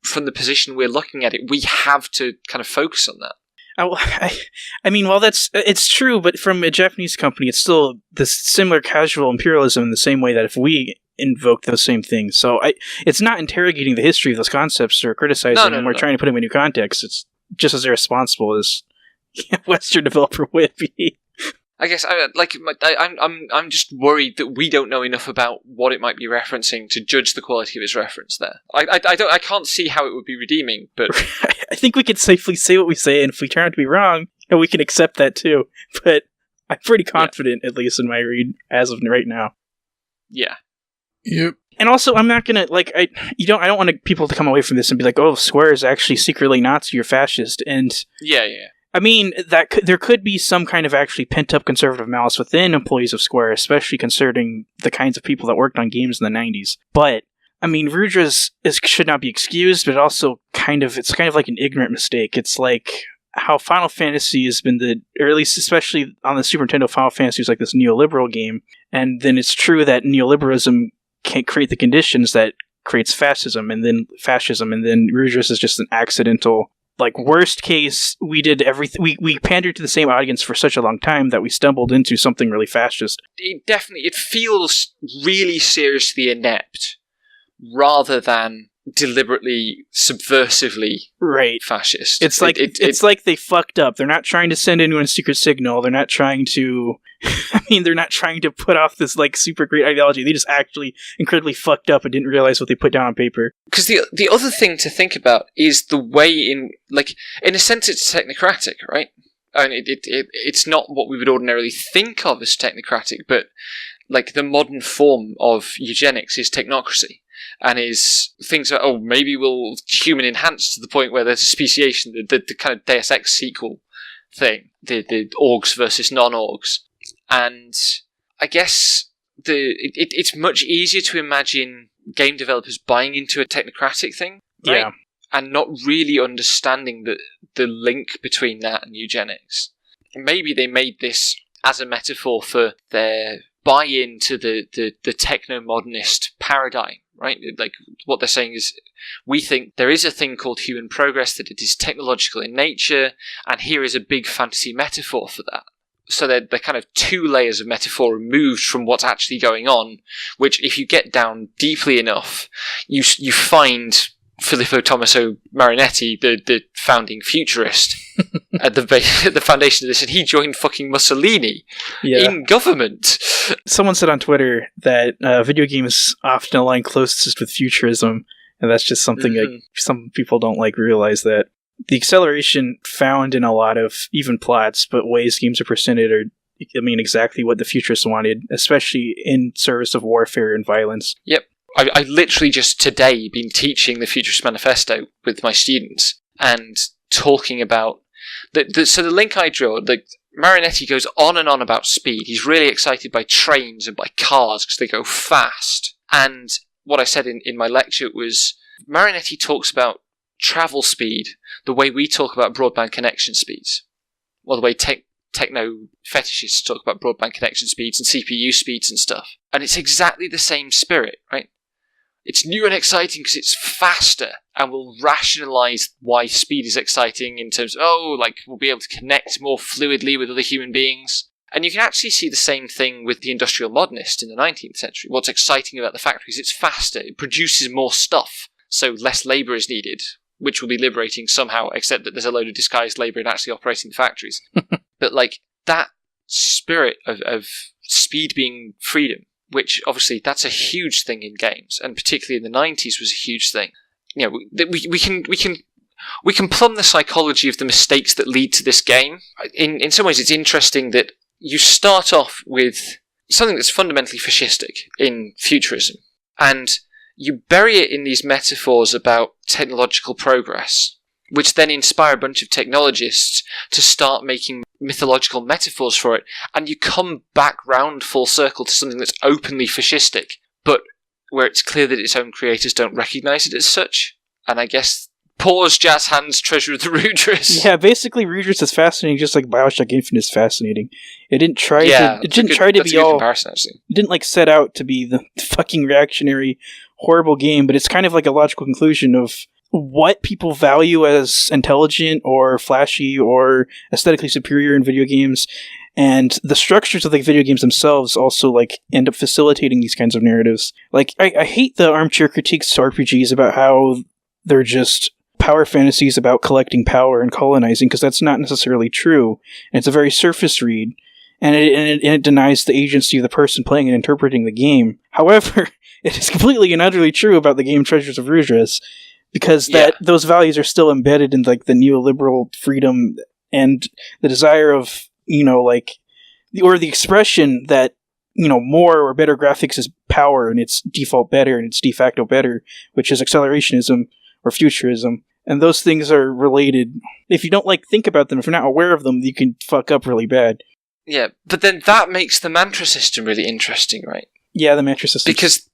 from the position we're looking at it, we have to kind of focus on that. It's true, but from a Japanese company, it's still this similar casual imperialism in the same way that if we invoke those same things. So it's not interrogating the history of those concepts or criticizing them or trying to put them in new context. It's just as irresponsible as a Western developer would be. I guess I'm just worried that we don't know enough about what it might be referencing to judge the quality of its reference there. I can't see how it would be redeeming, but I think we can safely say what we say, and if we turn out to be wrong, we can accept that too. But I'm pretty confident, at least in my read as of right now. Yeah. Yep. And also, I'm not gonna I don't want people to come away from this and be like, "Oh, Square is actually secretly Nazi or fascist." And yeah. I mean, there could be some kind of actually pent-up conservative malice within employees of Square, especially considering the kinds of people that worked on games in the 90s. But I mean, Rudras should not be excused, but also it's kind of like an ignorant mistake. It's like how Final Fantasy has been or at least especially on the Super Nintendo, Final Fantasy is like this neoliberal game, and then it's true that neoliberalism can't create the conditions that creates fascism, and then Rudras is just an accidental, like, worst case, we did everything, we pandered to the same audience for such a long time that we stumbled into something really fascist. It feels really seriously inept, rather than deliberately, subversively fascist. It's like it's like they fucked up. They're not trying to send anyone a secret signal. They're not trying to they're not trying to put off this like super great ideology. They just actually incredibly fucked up and didn't realize what they put down on paper. Because the other thing to think about is the way in a sense it's technocratic, right? I mean, it's not what we would ordinarily think of as technocratic, but like the modern form of eugenics is technocracy. And is things that, maybe we'll human enhance to the point where there's speciation, the kind of Deus Ex sequel thing, the orgs versus non-orgs. And I guess it's much easier to imagine game developers buying into a technocratic thing, right? Yeah. And not really understanding the link between that and eugenics. Maybe they made this as a metaphor for their buy-in to the techno-modernist paradigm, right? Like, what they're saying is, we think there is a thing called human progress, that it is technological in nature, and here is a big fantasy metaphor for that. So they're kind of two layers of metaphor removed from what's actually going on, which, if you get down deeply enough, you find Filippo Tommaso Marinetti, the founding futurist, at the foundation of this, and he joined fucking Mussolini in government. Someone said on Twitter that video games often align closest with futurism, and that's just something like some people don't realize, that the acceleration found in a lot of even plots, but ways games are presented are, exactly what the futurists wanted, especially in service of warfare and violence. Yep. I literally just today been teaching the Futurist Manifesto with my students and talking about so the link I draw, Marinetti goes on and on about speed. He's really excited by trains and by cars because they go fast. And what I said in my lecture was, Marinetti talks about travel speed the way we talk about broadband connection speeds. Well, the way techno fetishists talk about broadband connection speeds and CPU speeds and stuff. And it's exactly the same spirit, right? It's new and exciting because it's faster, and will rationalize why speed is exciting in terms of, we'll be able to connect more fluidly with other human beings. And you can actually see the same thing with the industrial modernist in the 19th century. What's exciting about the factory is it's faster, it produces more stuff, so less labour is needed, which will be liberating somehow, except that there's a load of disguised labour in actually operating the factories. But that spirit of speed being freedom, which obviously that's a huge thing in games, and particularly in the 90s was a huge thing. We can plumb the psychology of the mistakes that lead to this game. In some ways, it's interesting that you start off with something that's fundamentally fascistic in Futurism, and you bury it in these metaphors about technological progress, which then inspire a bunch of technologists to start making mythological metaphors for it, and you come back round full circle to something that's openly fascistic, but where it's clear that its own creators don't recognise it as such. And I guess, pause, jazz hands, treasure of the Rudras. Yeah, basically Rudras is fascinating, just like Bioshock Infinite is fascinating. It didn't try to. It didn't try to be all. It didn't set out to be the fucking reactionary, horrible game, but it's kind of like a logical conclusion of what people value as intelligent or flashy or aesthetically superior in video games, and the structures of the video games themselves also end up facilitating these kinds of narratives. I hate the armchair critiques to RPGs about how they're just power fantasies about collecting power and colonizing, because that's not necessarily true, and it's a very surface read. and it denies the agency of the person playing and interpreting the game. However, it is completely and utterly true about the game Treasures of Rudras, because those values are still embedded in like the neoliberal freedom and the desire of, or the expression that, more or better graphics is power, and it's default better and it's de facto better, which is accelerationism or futurism. And those things are related. If you don't think about them, if you're not aware of them, you can fuck up really bad. Yeah, but then that makes the mantra system really interesting, right? Yeah, the mantra system. Because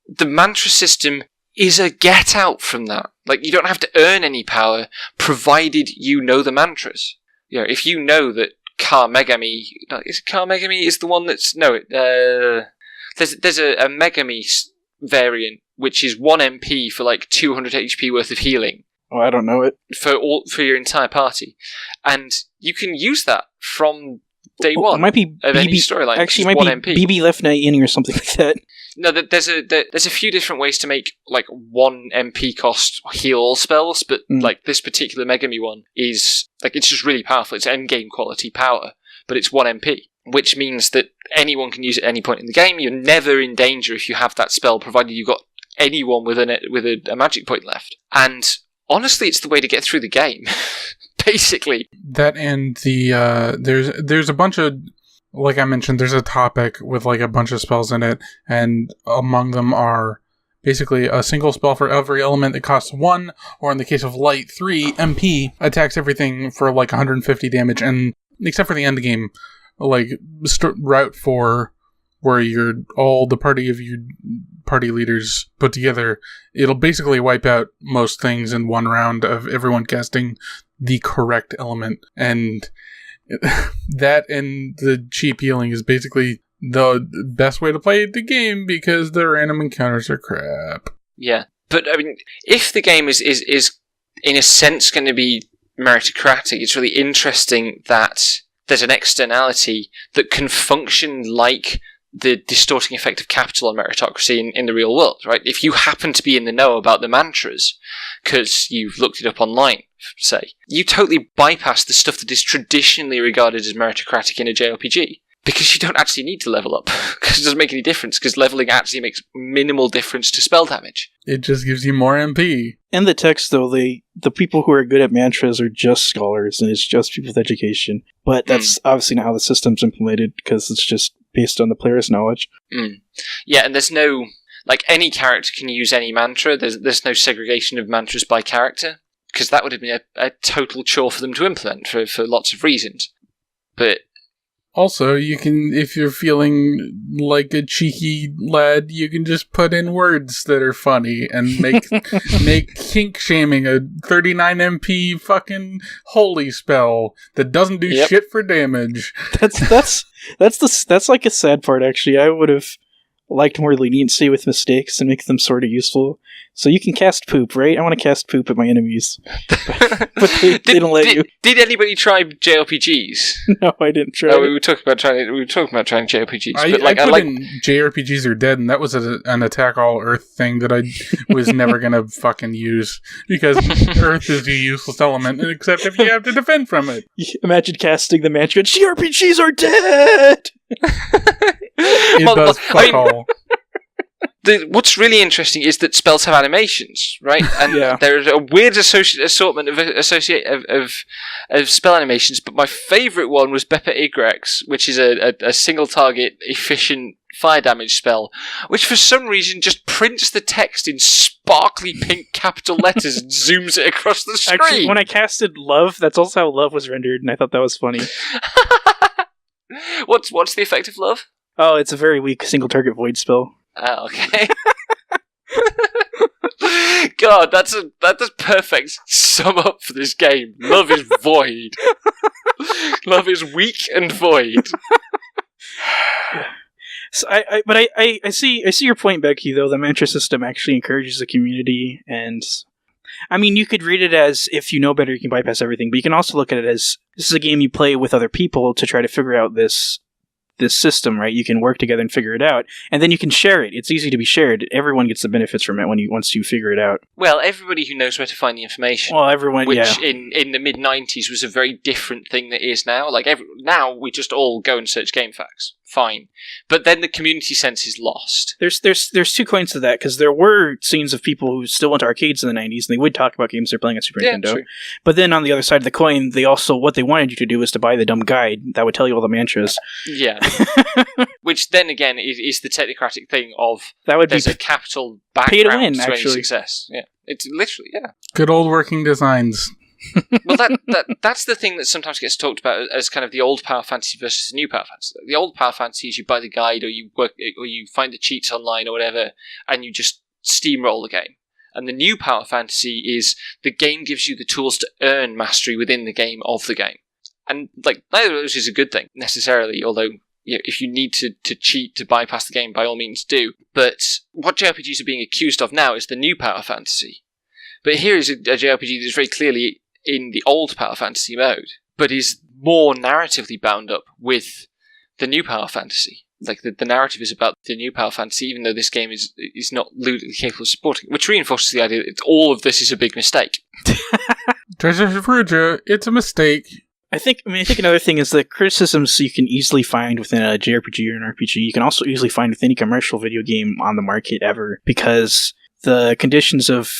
the mantra system is a get out from that. You don't have to earn any power, provided you know the mantras. If you know that Car Megami... Is it Car Megami is the one that's... No, there's a Megami variant, which is 1 MP for 200 HP worth of healing. Oh, I don't know it. For your entire party. And you can use that from day one. It might be of BB, any storyline. Actually, it might be BB Left Night In or something like that. No, there's a few different ways to make 1 MP cost heal all spells, but this particular Megami one is it's just really powerful. It's endgame quality power, but it's 1 MP, which means that anyone can use it at any point in the game. You're never in danger if you have that spell, provided you've got anyone with a magic point left. And honestly, it's the way to get through the game. Basically, that and the there's a bunch of, like I mentioned, there's a topic with a bunch of spells in it, and among them are basically a single spell for every element that costs 1, or in the case of light, 3 MP, attacks everything for 150 damage, and except for the end game, route 4, where you're all the party of your party leaders put together, it'll basically wipe out most things in one round of everyone casting the correct element. And that and the cheap healing is basically the best way to play the game, because the random encounters are crap. Yeah, but I mean, if the game is in a sense going to be meritocratic, it's really interesting that there's an externality that can function like the distorting effect of capital on meritocracy in the real world, right? If you happen to be in the know about the mantras because you've looked it up online, say, you totally bypass the stuff that is traditionally regarded as meritocratic in a JRPG, because you don't actually need to level up, because it doesn't make any difference, because leveling actually makes minimal difference to spell damage. It just gives you more MP. In the text, though, the people who are good at mantras are just scholars, and it's just people with education. But that's obviously not how the system's implemented, because it's just based on the player's knowledge. Yeah, and there's no... any character can use any mantra. There's no segregation of mantras by character, because that would have been a total chore for them to implement for lots of reasons. But... Also, you can, if you're feeling like a cheeky lad, you can just put in words that are funny and make kink shaming a 39 MP fucking holy spell that doesn't do shit for damage. That's a sad part, actually. I would have liked more leniency with mistakes and make them sort of useful. So you can cast poop, right? I want to cast poop at my enemies. But they don't let you. Did anybody try JRPGs? No, I didn't try. No, we were talking about trying JRPGs. I put in JRPGs are dead, and that was an Attack All Earth thing that I was never going to fucking use, because Earth is a useless element, except if you have to defend from it. Imagine casting the mantra, JRPGs are dead! It does fuck all. What's really interesting is that spells have animations, right? And there's a weird assortment of spell animations, but my favourite one was Bepa Igrex, which is a single target efficient fire damage spell, which for some reason just prints the text in sparkly pink capital letters and zooms it across the screen. Actually, when I casted Love, that's also how Love was rendered, and I thought that was funny. What's the effect of Love? Oh, it's a very weak single target void spell. Oh, okay. God, that's a perfect sum up for this game. Love is void. Love is weak and void. So I see your point, Becky. Though the mantra system actually encourages the community, and I mean, you could read it as if you know better, you can bypass everything. But you can also look at it as this is a game you play with other people to try to figure out this this system, right? You can work together and figure it out, and then you can share it. It's easy to be shared. Everyone gets the benefits from it once you figure it out. Well, everybody who knows where to find the information. Well, everyone, which in the mid-90s was a very different thing that is now. Like, now we just all go and search game facts. Fine. But then the community sense is lost. There's two coins to that, because there were scenes of people who still went to arcades in the 90s, and they would talk about games they're playing on Super Nintendo. True. But then on the other side of the coin, what they wanted you to do was to buy the dumb guide that would tell you all the mantras. Yeah. Which then again is the technocratic thing of that would there's be a capital background pay to win, to actually. any success. Yeah. It's literally, yeah. Good old working designs. Well, that's the thing that sometimes gets talked about as kind of the old power fantasy versus the new power fantasy. The old power fantasy is you buy the guide, or you find the cheats online or whatever, and you just steamroll the game. And the new power fantasy is the game gives you the tools to earn mastery within the game of the game. And like neither of those is a good thing necessarily, although if you need to cheat to bypass the game, by all means do. But what JRPGs are being accused of now is the new power fantasy. But here is a JRPG that's very clearly in the old power fantasy mode, but is more narratively bound up with the new power fantasy. Like the narrative is about the new power fantasy, even though this game is not ludicrously capable of supporting it, which reinforces the idea that all of this is a big mistake. Treasures of Rudra, it's a mistake. I think another thing is the criticisms you can easily find within a JRPG or an RPG, you can also easily find with any commercial video game on the market ever, because the conditions of,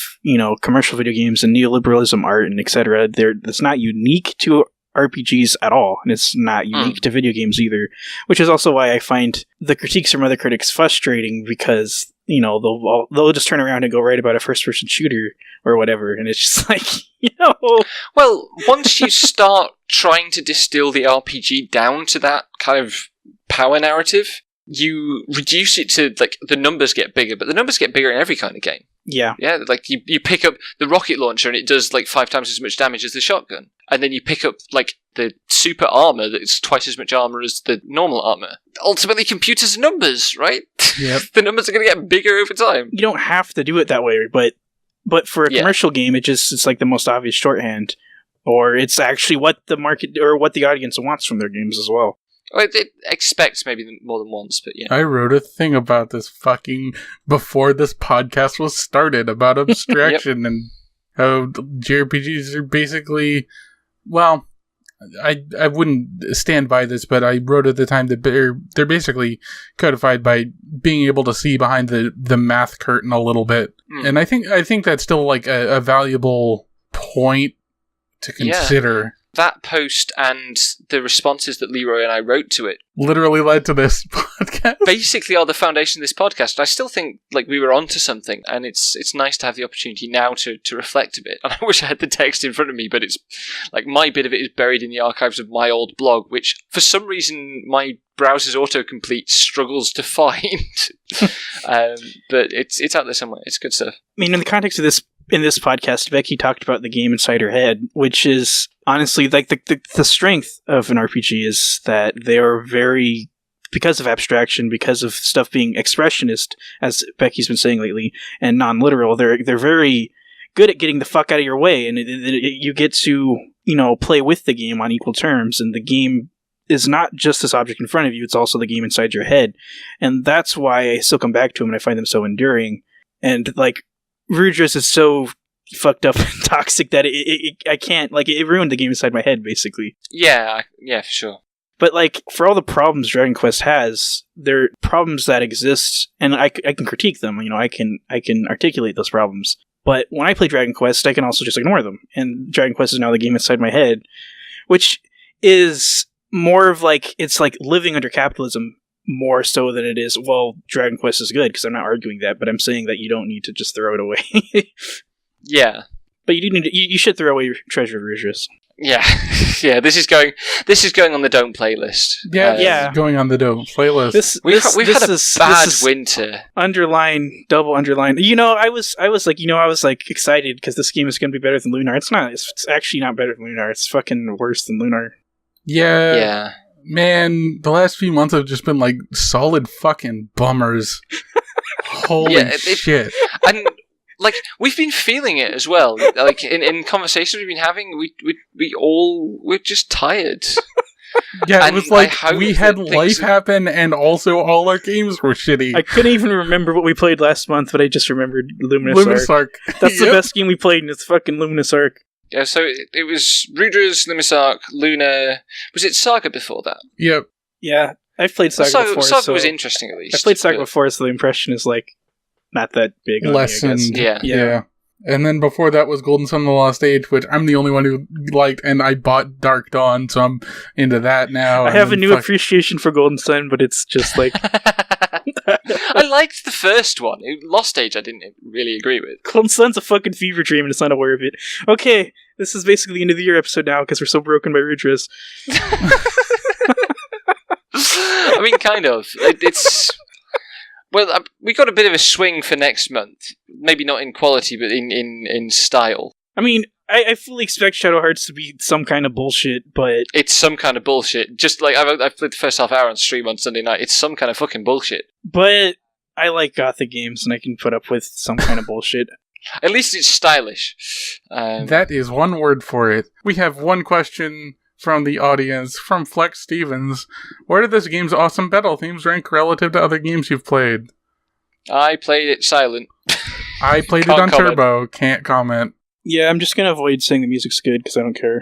commercial video games and neoliberalism art and etc., that's not unique to RPGs at all, and it's not unique to video games either, which is also why I find the critiques from other critics frustrating, because, they'll just turn around and go write about a first-person shooter or whatever, and it's just like, Well, once you start trying to distill the RPG down to that kind of power narrative, you reduce it to, like, the numbers get bigger, but the numbers get bigger in every kind of game. Yeah. Yeah, like, you pick up the rocket launcher and it does, like, 5 times as much damage as the shotgun. And then you pick up, like, the super armor that's twice as much armor as the normal armor. Ultimately, computers are numbers, right? Yep. The numbers are going to get bigger over time. You don't have to do it that way, but for a commercial game, it's like the most obvious shorthand, or it's actually what the market or what the audience wants from their games as well. Well, it expects maybe more than once, but yeah. I wrote a thing about this before this podcast was started, about abstraction and how JRPGs are basically, well, I wouldn't stand by this, but I wrote at the time that they're basically codified by being able to see behind the math curtain a little bit. And I think that's still like a valuable point to consider. Yeah. That post and the responses that Leroy and I wrote to it literally led to this podcast. Basically are the foundation of this podcast. I still think like we were onto something, and it's nice to have the opportunity now to reflect a bit. And I wish I had the text in front of me, but it's like my bit of it is buried in the archives of my old blog, which for some reason my browser's autocomplete struggles to find. But it's out there somewhere. It's good stuff. I mean, in the context of this, in this podcast, Becky talked about the game inside her head, which is honestly like the strength of an RPG is that they are very, because of abstraction, because of stuff being expressionist, as Becky's been saying lately, and non-literal. They're very good at getting the fuck out of your way, and you get to play with the game on equal terms, and the game is not just this object in front of you; it's also the game inside your head, and that's why I still come back to them and I find them so enduring. And like, Rudras is so fucked up and toxic that I can't, like, it ruined the game inside my head, basically. Yeah, for sure. But, like, for all the problems Dragon Quest has, they're problems that exist, and I can critique them, I can articulate those problems. But when I play Dragon Quest, I can also just ignore them. And Dragon Quest is now the game inside my head, which is more of, like, it's like living under capitalism more so than it is, well, Dragon Quest is good, because I'm not arguing that, but I'm saying that you don't need to just throw it away. Yeah. But you should throw away your Treasure of Rudras. Yeah. Yeah, this is going on the don't playlist. Yeah. Going on the don't playlist. We've had a bad winter. Underline, double underline. I was excited because this game is going to be better than Lunar. It's not. It's actually not better than Lunar. It's fucking worse than Lunar. Yeah. Man, the last few months have just been like solid fucking bummers. Holy shit. And like, we've been feeling it as well. Like, in conversations we've been having, we're just tired. Yeah, it And was like I hope we had that life things- happen and also all our games were shitty. I couldn't even remember what we played last month, but I just remembered Luminous Luminous Arc. Arc. That's the Yep. best game we played, and it's fucking Luminous Arc. Yeah, so it was Rudras, Luminous Arc, Luna. Was it Saga before that? Yep. Yeah, I've played Saga before. Saga so was interesting, at least. I've played Saga but- before, so the impression is like not that big on me, I guess. Lessened. Yeah. Yeah. And then before that was Golden Sun: The Lost Age, which I'm the only one who liked, and I bought Dark Dawn, so I'm into that now. I And have a then new appreciation for Golden Sun, but it's just like I liked the first one. Lost Age, I didn't really agree with. Golden Sun's a fucking fever dream, and it's not aware of it. Okay, this is basically the end of the year episode now because we're so broken by Rudras. I mean, kind of. It's well, we got a bit of a swing for next month. Maybe not in quality, but in style. I mean, I fully expect Shadow Hearts to be some kind of bullshit, but It's some kind of bullshit. Just like I've played the first half hour on stream on Sunday night. It's some kind of fucking bullshit. I like Gothic games, and I can put up with some kind of bullshit. At least it's stylish. That is one word for it. We have one question from the audience, from Flex Stevens. Where did this game's awesome battle themes rank relative to other games you've played? I played it silent. I played it Can't on comment. Turbo. Can't comment. Yeah, I'm just gonna avoid saying the music's good because I don't care.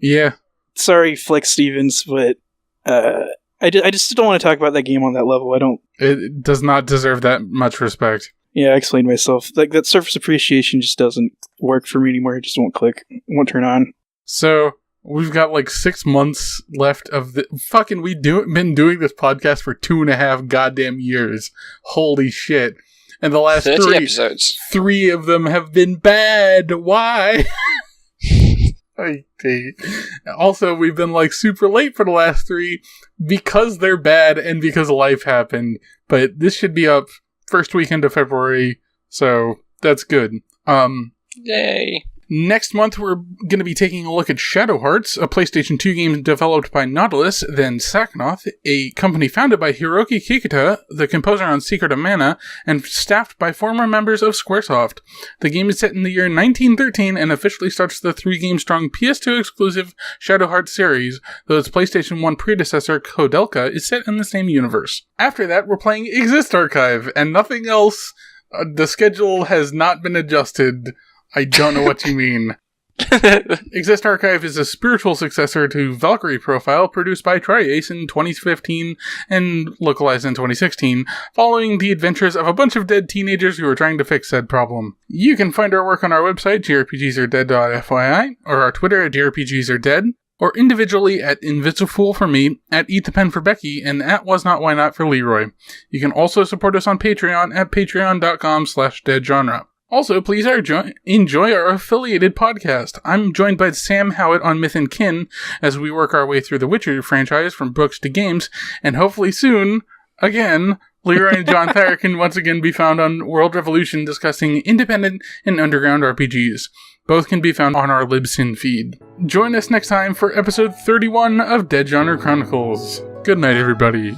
Yeah. Sorry, Flex Stevens, but I just don't want to talk about that game on that level. I don't. It does not deserve that much respect. Yeah, I explained myself. Like that surface appreciation just doesn't work for me anymore. It just won't click. It won't turn on. So, we've got like 6 months left of the... Fucking, been doing this podcast for 2.5 goddamn years. Holy shit. And the last 30 three... episodes. 3 of them have been bad. Why? I hate. Also, we've been like super late for the last 3 because they're bad and because life happened. But this should be up first weekend of February, so that's good. Yay. Next month, we're going to be taking a look at Shadow Hearts, a PlayStation 2 game developed by Nautilus, then Saknoth, a company founded by Hiroki Kikuta, the composer on Secret of Mana, and staffed by former members of Squaresoft. The game is set in the year 1913 and officially starts the 3-game-strong PS2 exclusive Shadow Hearts series, though its PlayStation 1 predecessor, Kodelka, is set in the same universe. After that, we're playing Exist Archive, and nothing else. The schedule has not been adjusted. I don't know what you mean. Exist Archive is a spiritual successor to Valkyrie Profile, produced by Tri-Ace in 2015 and localized in 2016, following the adventures of a bunch of dead teenagers who are trying to fix said problem. You can find our work on our website, grpgsaredead.fyi, or our Twitter at grpgsaredead, or individually at Invisible for me, at Eat the Pen for Becky, and at Was Not Why Not for Leroy. You can also support us on Patreon at patreon.com/deadgenre. Also, please enjoy our affiliated podcast. I'm joined by Sam Howitt on Myth and Kin as we work our way through the Witcher franchise from books to games, and hopefully soon, again, Leroy and John Thayer can once again be found on World Revolution discussing independent and underground RPGs. Both can be found on our Libsyn feed. Join us next time for episode 31 of Dead Genre Chronicles. Good night, everybody.